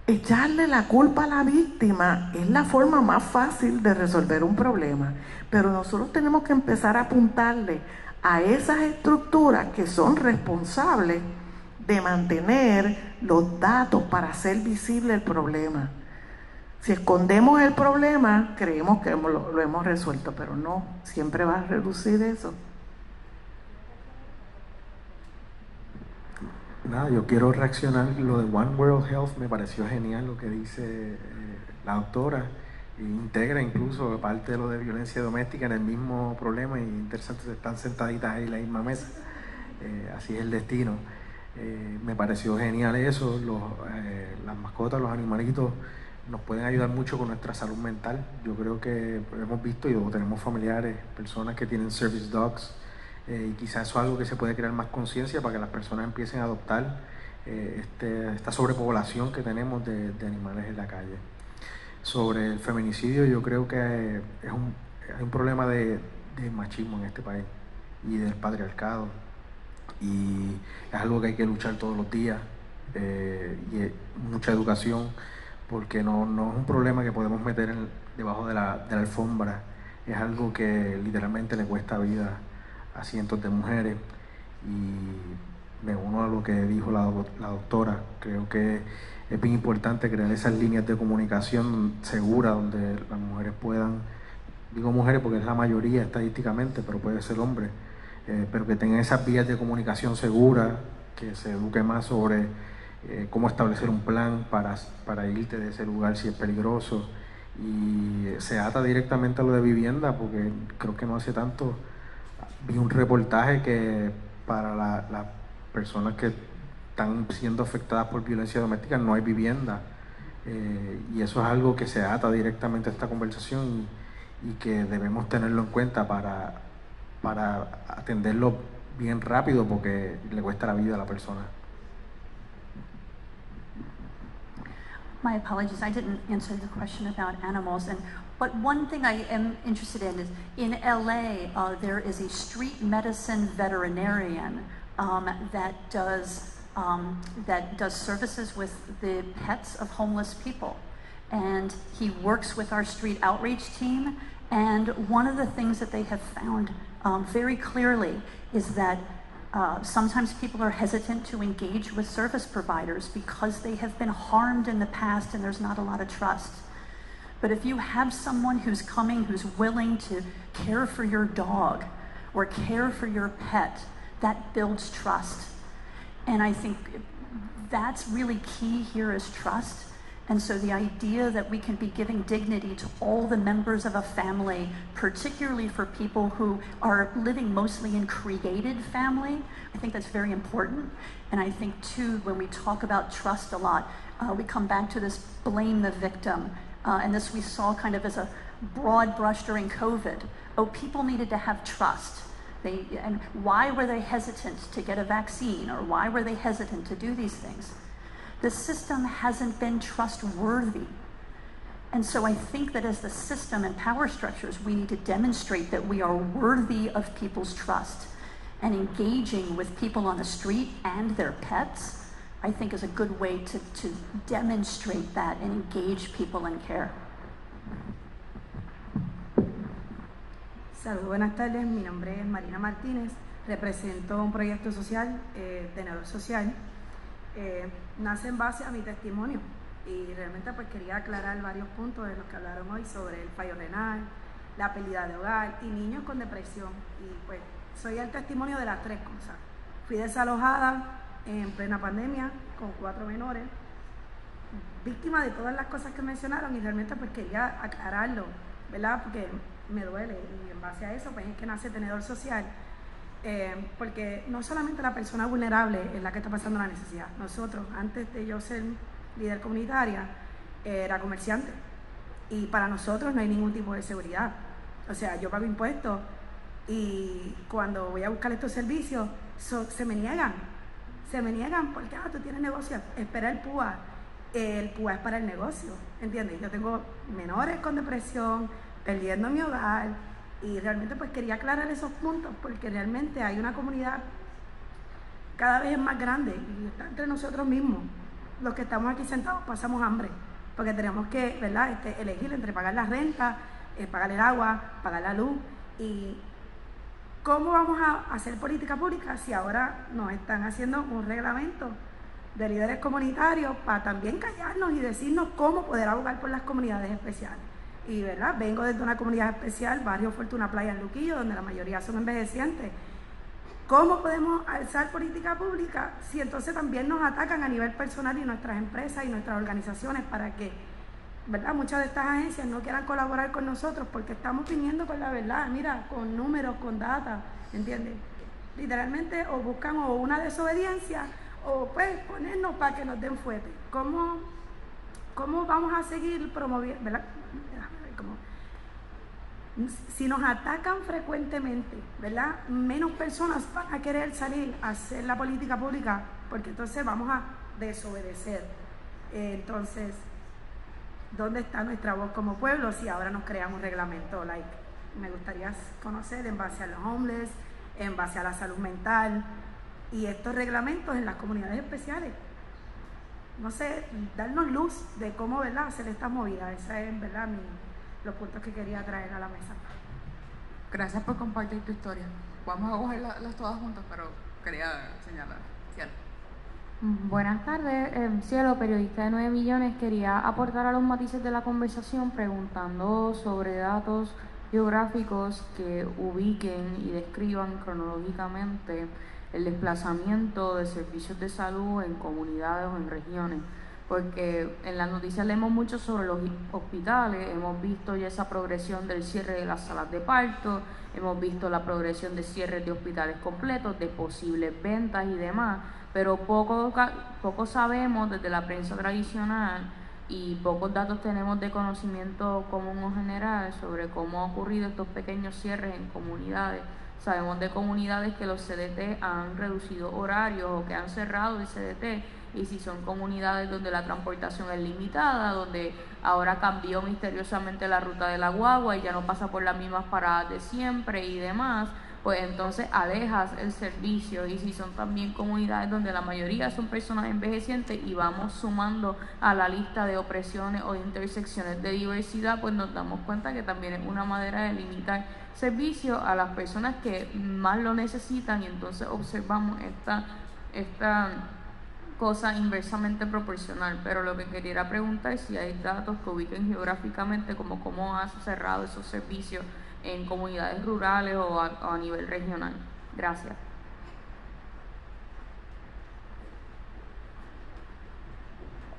echarle la culpa a la víctima es la forma más fácil de resolver un problema, pero nosotros tenemos que empezar a apuntarle a esas estructuras que son responsables de mantener los datos para hacer visible el problema. Si escondemos el problema, creemos que lo hemos resuelto, pero no, siempre va a reducir eso. Nada, yo quiero reaccionar. Lo de One World Health me pareció genial lo que dice la doctora. Integra incluso parte de lo de violencia doméstica en el mismo problema, y interesante, están sentaditas ahí en la misma mesa. Así es el destino. Me pareció genial eso. Las mascotas, los animalitos nos pueden ayudar mucho con nuestra salud mental. Yo creo que hemos visto y tenemos familiares, personas que tienen service dogs, y quizás eso es algo que se puede crear más conciencia para que las personas empiecen a adoptar esta sobrepoblación que tenemos de animales en la calle. Sobre el feminicidio, yo creo que hay un problema de machismo en este país y del patriarcado, y es algo que hay que luchar todos los días, y mucha educación, porque no es un problema que podemos meter debajo de la alfombra. Es algo que literalmente le cuesta vida a cientos de mujeres, y me uno a lo que dijo la doctora. Creo que es bien importante crear esas líneas de comunicación seguras donde las mujeres puedan, digo mujeres porque es la mayoría estadísticamente, pero puede ser hombre, pero que tengan esas vías de comunicación seguras, que se eduque más sobre cómo establecer un plan para irte de ese lugar si es peligroso, y se ata directamente a lo de vivienda, porque creo que no hace tanto vi un reportaje que para las personas que están siendo afectadas por violencia doméstica no hay vivienda, y eso es algo que se ata directamente a esta conversación, y que debemos tenerlo en cuenta para atenderlo bien rápido, porque le cuesta la vida a la persona. My apologies, I didn't answer the question about animals. But one thing I am interested in is in LA, there is a street medicine veterinarian that does services with the pets of homeless people. And he works with our street outreach team. And one of the things that they have found very clearly is that sometimes people are hesitant to engage with service providers because they have been harmed in the past and there's not a lot of trust. But if you have someone who's coming, who's willing to care for your dog or care for your pet, that builds trust. And I think that's really key here is trust. And so the idea that we can be giving dignity to all the members of a family, particularly for people who are living mostly in created family, I think that's very important. And I think too, when we talk about trust a lot, we come back to this blame the victim. And this we saw kind of as a broad brush during COVID. Oh, people needed to have trust. And why were they hesitant to get a vaccine, or why were they hesitant to do these things? The system hasn't been trustworthy. And so I think that as the system and power structures, we need to demonstrate that we are worthy of people's trust. And engaging with people on the street and their pets, I think is a good way to demonstrate that and engage people in care. Saludos, buenas tardes. Mi nombre es Marina Martínez. Represento un proyecto social, Tenedor Social. Nace en base a mi testimonio y realmente pues quería aclarar varios puntos de los que hablaron hoy sobre el fallo renal, la pérdida de hogar y niños con depresión. Y pues soy el testimonio de las tres cosas. Fui desalojada en plena pandemia con 4 menores, víctima de todas las cosas que mencionaron, y realmente pues quería aclararlo, ¿verdad? Porque me duele, y en base a eso pues es que nace Tenedor Social. Porque no solamente la persona vulnerable es la que está pasando la necesidad. Nosotros, antes de yo ser líder comunitaria, era comerciante, y para nosotros no hay ningún tipo de seguridad. O sea, yo pago impuestos y cuando voy a buscar estos servicios se me niegan porque tú tienes negocio, espera el PUA es para el negocio, ¿entiendes? Yo tengo menores con depresión, perdiendo mi hogar. Y realmente pues quería aclarar esos puntos, porque realmente hay una comunidad cada vez más grande y está entre nosotros mismos. Los que estamos aquí sentados pasamos hambre, porque tenemos que, ¿verdad?, elegir entre pagar la renta, pagar el agua, pagar la luz. Y ¿cómo vamos a hacer política pública si ahora nos están haciendo un reglamento de líderes comunitarios para también callarnos y decirnos cómo poder abogar por las comunidades especiales? Y verdad, vengo desde una comunidad especial, Barrio Fortuna Playa en Luquillo, donde la mayoría son envejecientes. ¿Cómo podemos alzar política pública si entonces también nos atacan a nivel personal y nuestras empresas y nuestras organizaciones para que, verdad, muchas de estas agencias no quieran colaborar con nosotros porque estamos viniendo con la verdad, mira, con números, con data, ¿entiendes? Literalmente o buscan o una desobediencia o pues ponernos para que nos den fuerte. ¿Cómo ¿cómo vamos a seguir promoviendo, ¿verdad? Si nos atacan frecuentemente, ¿verdad? Menos personas van a querer salir a hacer la política pública, porque entonces vamos a desobedecer. Entonces, ¿dónde está nuestra voz como pueblo si ahora nos creamos un reglamento? Me gustaría conocer en base a los homeless, en base a la salud mental y estos reglamentos en las comunidades especiales. No sé, darnos luz de cómo, ¿verdad?, hacer estas movidas. Esa es, ¿verdad?, los puntos que quería traer a la mesa. Gracias por compartir tu historia. Vamos a cogerlas todas juntas, pero quería señalar. Cielo. Buenas tardes, Cielo, periodista de 9 millones. Quería aportar a los matices de la conversación preguntando sobre datos geográficos que ubiquen y describan cronológicamente el desplazamiento de servicios de salud en comunidades o en regiones. Porque en las noticias leemos mucho sobre los hospitales, hemos visto ya esa progresión del cierre de las salas de parto, hemos visto la progresión de cierres de hospitales completos, de posibles ventas y demás, pero poco sabemos desde la prensa tradicional y pocos datos tenemos de conocimiento común o general sobre cómo han ocurrido estos pequeños cierres en comunidades. Sabemos de comunidades que los CDT han reducido horarios o que han cerrado el CDT, y si son comunidades donde la transportación es limitada, donde ahora cambió misteriosamente la ruta de la guagua y ya no pasa por las mismas paradas de siempre y demás, pues entonces alejas el servicio. Y si son también comunidades donde la mayoría son personas envejecientes y vamos sumando a la lista de opresiones o de intersecciones de diversidad, pues nos damos cuenta que también es una manera de limitar servicio a las personas que más lo necesitan, y entonces observamos esta cosa inversamente proporcional. Pero lo que quería preguntar es si hay datos que ubiquen geográficamente como cómo ha cerrado esos servicios en comunidades rurales o a nivel regional. Gracias.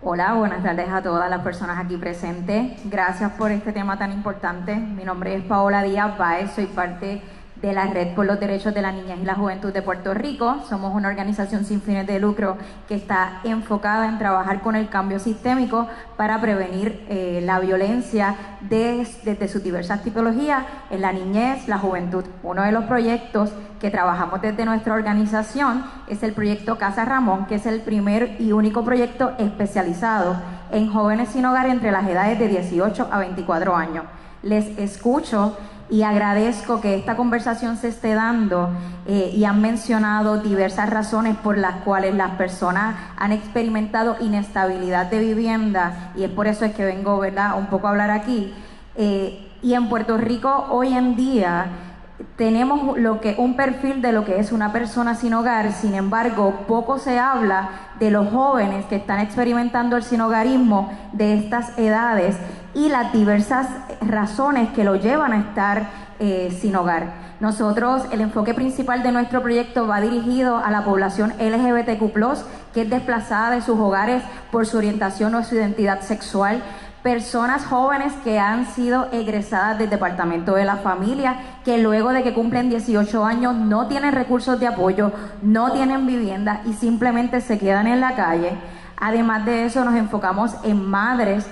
Hola, buenas tardes a todas las personas aquí presentes. Gracias por este tema tan importante. Mi nombre es Paola Díaz Báez, soy parte de la Red por los Derechos de la Niñez y la Juventud de Puerto Rico. Somos una organización sin fines de lucro que está enfocada en trabajar con el cambio sistémico para prevenir la violencia desde sus diversas tipologías en la niñez, la juventud. Uno de los proyectos que trabajamos desde nuestra organización es el proyecto Casa Ramón, que es el primer y único proyecto especializado en jóvenes sin hogar entre las edades de 18 a 24 años. Les escucho y agradezco que esta conversación se esté dando y han mencionado diversas razones por las cuales las personas han experimentado inestabilidad de vivienda, y es por eso es que vengo, ¿verdad?, un poco a hablar aquí. Y en Puerto Rico hoy en día tenemos un perfil de lo que es una persona sin hogar. Sin embargo, poco se habla de los jóvenes que están experimentando el sinhogarismo de estas edades y las diversas razones que lo llevan a estar sin hogar. Nosotros, el enfoque principal de nuestro proyecto va dirigido a la población LGBTQ+, que es desplazada de sus hogares por su orientación o su identidad sexual, personas jóvenes que han sido egresadas del Departamento de la Familia, que luego de que cumplen 18 años no tienen recursos de apoyo, no tienen vivienda y simplemente se quedan en la calle. Además de eso, nos enfocamos en madres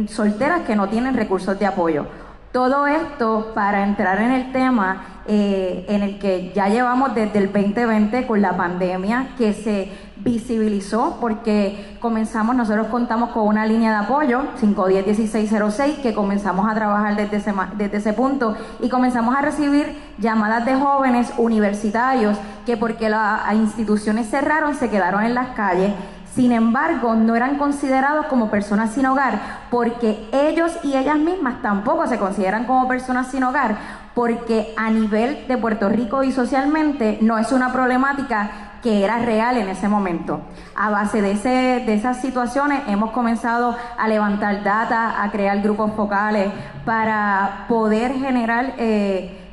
solteras que no tienen recursos de apoyo. Todo esto para entrar en el tema en el que ya llevamos desde el 2020 con la pandemia, que se visibilizó porque nosotros contamos con una línea de apoyo 510-1606 que comenzamos a trabajar desde ese punto, y comenzamos a recibir llamadas de jóvenes universitarios que porque las instituciones cerraron se quedaron en las calles. Sin embargo, no eran considerados como personas sin hogar porque ellos y ellas mismas tampoco se consideran como personas sin hogar, porque a nivel de Puerto Rico y socialmente no es una problemática que era real en ese momento. A base de esas situaciones hemos comenzado a levantar data, a crear grupos focales para poder generar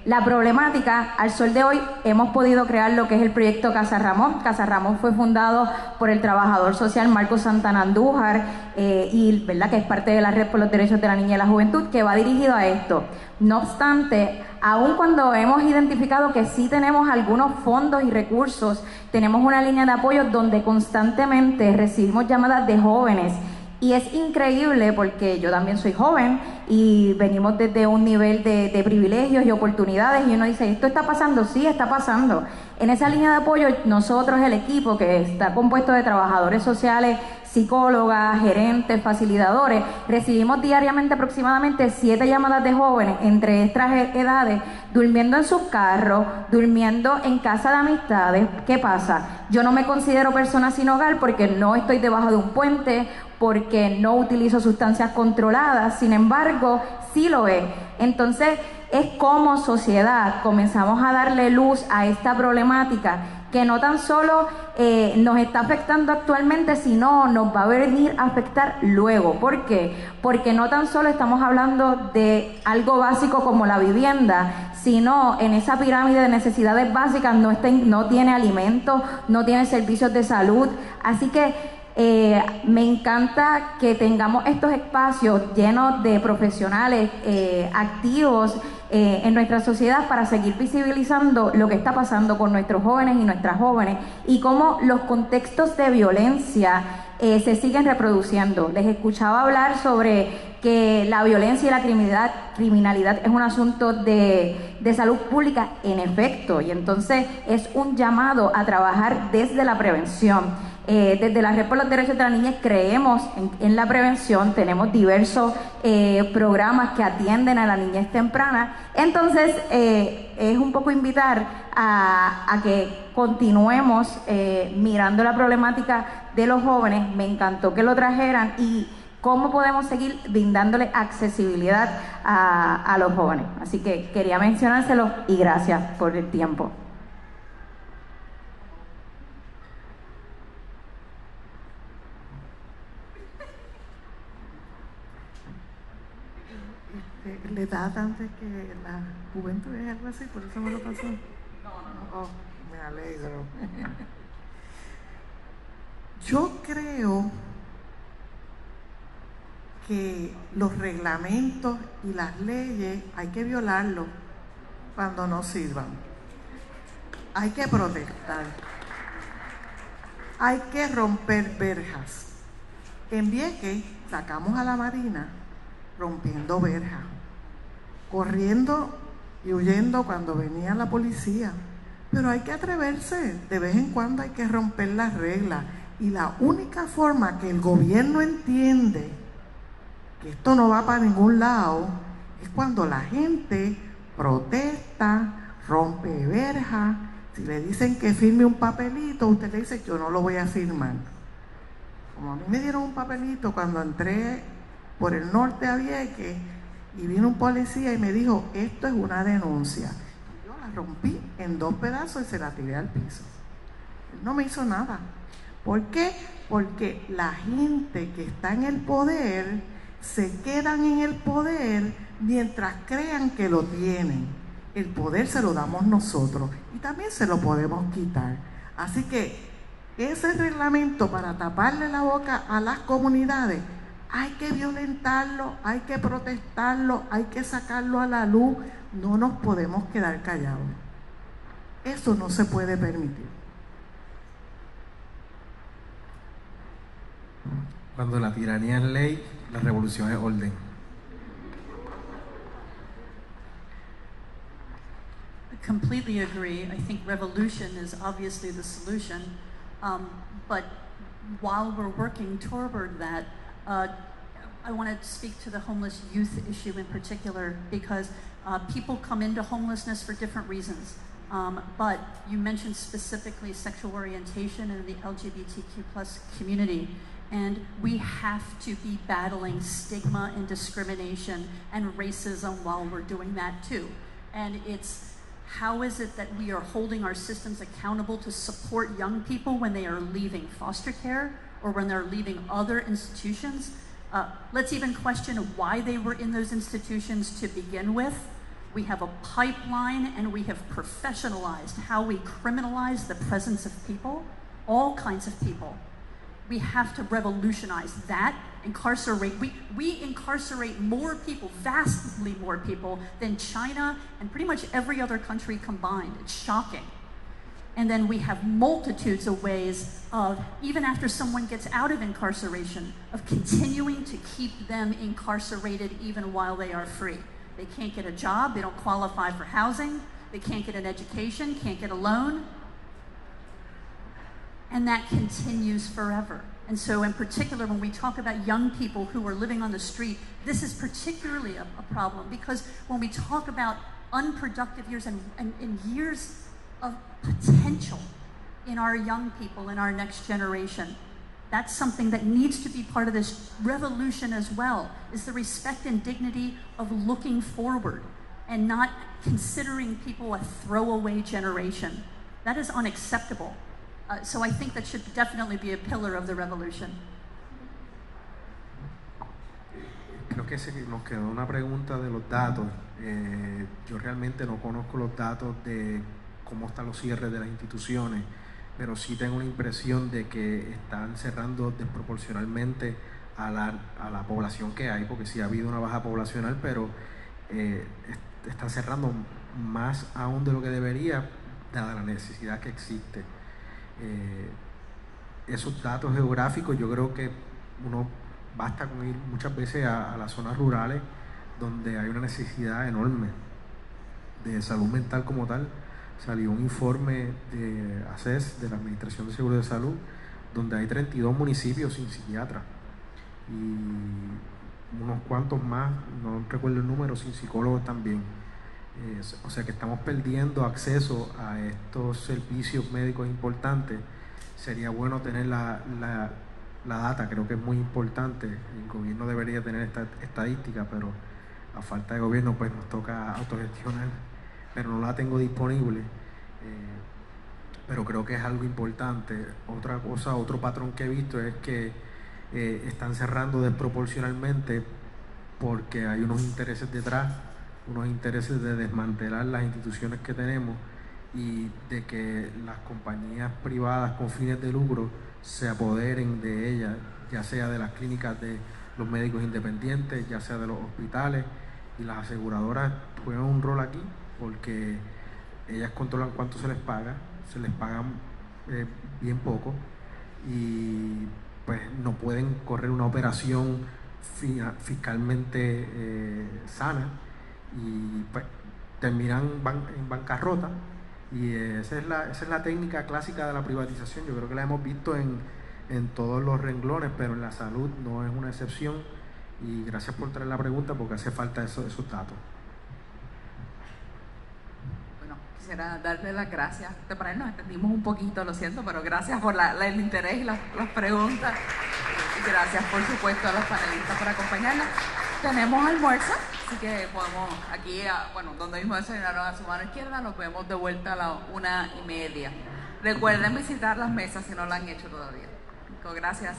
la problemática. Al sol de hoy hemos podido crear lo que es el proyecto Casa Ramón. Casa Ramón fue fundado por el trabajador social Marcos Santana Andújar, y ¿verdad?, que es parte de la Red por los Derechos de la Niñez y la Juventud, que va dirigido a esto. No obstante, aun cuando hemos identificado que sí tenemos algunos fondos y recursos, tenemos una línea de apoyo donde constantemente recibimos llamadas de jóvenes Y es increíble porque yo también soy joven y venimos desde un nivel de privilegios y oportunidades y uno dice, ¿esto está pasando? Sí, está pasando. En esa línea de apoyo, nosotros, el equipo que está compuesto de trabajadores sociales, psicólogas, gerentes, facilitadores, recibimos diariamente aproximadamente 7 llamadas de jóvenes entre estas edades, durmiendo en sus carros, durmiendo en casa de amistades. ¿Qué pasa? Yo no me considero persona sin hogar porque no estoy debajo de un puente, porque no utilizo sustancias controladas, sin embargo, sí lo es. Entonces, es como sociedad comenzamos a darle luz a esta problemática que no tan solo nos está afectando actualmente, sino nos va a venir a afectar luego. ¿Por qué? Porque no tan solo estamos hablando de algo básico como la vivienda, sino en esa pirámide de necesidades básicas no tiene alimentos, no tiene servicios de salud. Así que me encanta que tengamos estos espacios llenos de profesionales activos en nuestra sociedad para seguir visibilizando lo que está pasando con nuestros jóvenes y nuestras jóvenes y cómo los contextos de violencia se siguen reproduciendo. Les escuchaba hablar sobre que la violencia y la criminalidad es un asunto de salud pública, en efecto, y entonces es un llamado a trabajar desde la prevención. Desde la Red por los Derechos de la Niñez creemos en la prevención, tenemos diversos programas que atienden a la niñez temprana, entonces es un poco invitar a que continuemos mirando la problemática de los jóvenes. Me encantó que lo trajeran y cómo podemos seguir brindándole accesibilidad a los jóvenes. Así que quería mencionárselo y gracias por el tiempo. La edad antes que la juventud es algo así, por eso me lo pasó. Oh, me alegro. Yo creo que los reglamentos y las leyes hay que violarlos cuando no sirvan. Hay que protestar. Hay que romper verjas. En Vieques sacamos a la Marina rompiendo verjas, corriendo y huyendo cuando venía la policía. Pero hay que atreverse, de vez en cuando hay que romper las reglas. Y la única forma que el gobierno entiende que esto no va para ningún lado es cuando la gente protesta, rompe verjas. Si le dicen que firme un papelito, usted le dice, yo no lo voy a firmar. Como a mí me dieron un papelito cuando entré por el norte a Vieques y vino un policía y me dijo, esto es una denuncia. Y yo la rompí en 2 pedazos y se la tiré al piso. Él no me hizo nada. ¿Por qué? Porque la gente que está en el poder se quedan en el poder mientras crean que lo tienen. El poder se lo damos nosotros y también se lo podemos quitar. Así que ese reglamento para taparle la boca a las comunidades, hay que violentarlo, hay que protestarlo, hay que sacarlo a la luz. No nos podemos quedar callados. Eso no se puede permitir. Cuando la tiranía es ley, la revolución es orden. I completely agree. I think revolution is obviously the solution. But while we're working toward that, I want to speak to the homeless youth issue in particular because people come into homelessness for different reasons. But you mentioned specifically sexual orientation in the LGBTQ+ community. And we have to be battling stigma and discrimination and racism while we're doing that too. And it's how is it that we are holding our systems accountable to support young people when they are leaving foster care or when they're leaving other institutions? Let's even question why they were in those institutions to begin with. We have a pipeline and we have professionalized how we criminalize the presence of people, all kinds of people. We have to revolutionize that. We incarcerate more people, vastly more people than China and pretty much every other country combined. It's shocking. And then we have multitudes of ways of, even after someone gets out of incarceration, of continuing to keep them incarcerated even while they are free. They can't get a job, they don't qualify for housing, they can't get an education, can't get a loan. And that continues forever. And so in particular, when we talk about young people who are living on the street, this is particularly a problem, because when we talk about unproductive years and years of potential in our young people, in our next generation, that's something that needs to be part of this revolution as well, is the respect and dignity of looking forward and not considering people a throwaway generation. That is unacceptable. So I think that should definitely be a pillar of the revolution. Creo que nos quedó una pregunta de los datos. Yo realmente no conozco los datos de cómo están los cierres de las instituciones, pero sí tengo la impresión de que están cerrando desproporcionalmente a la población que hay, porque sí ha habido una baja poblacional, pero están cerrando más aún de lo que debería, dada la necesidad que existe. Esos datos geográficos, yo creo que uno basta con ir muchas veces a las zonas rurales donde hay una necesidad enorme de salud mental como tal. Salió un informe de ACES, de la Administración de Seguro de Salud, donde hay 32 municipios sin psiquiatra y unos cuantos más, no recuerdo el número, sin psicólogos también. O sea que estamos perdiendo acceso a estos servicios médicos importantes. Sería bueno tener la data, creo que es muy importante. El gobierno debería tener esta estadística, pero a falta de gobierno pues nos toca autogestionar, pero no la tengo disponible. Pero creo que es algo importante. Otra cosa, otro patrón que he visto es que están cerrando desproporcionalmente porque hay unos intereses detrás, unos intereses de desmantelar las instituciones que tenemos y de que las compañías privadas con fines de lucro se apoderen de ellas, ya sea de las clínicas de los médicos independientes, ya sea de los hospitales, y las aseguradoras juegan un rol aquí porque ellas controlan cuánto se les pagan bien poco y pues no pueden correr una operación fiscalmente sana y pues terminan en bancarrota, y esa es la técnica clásica de la privatización. Yo creo que la hemos visto en todos los renglones, pero en la salud no es una excepción, y gracias por traer la pregunta porque hace falta esos datos. Bueno, quisiera darle las gracias. Para él nos entendimos un poquito, lo siento, pero gracias por el interés y las preguntas. Y gracias, por supuesto, a los panelistas por acompañarnos. Tenemos almuerzo, así que podemos aquí, donde mismo desayunaron a su mano izquierda, nos vemos de vuelta a las 1:30. Recuerden visitar las mesas si no lo han hecho todavía. Gracias.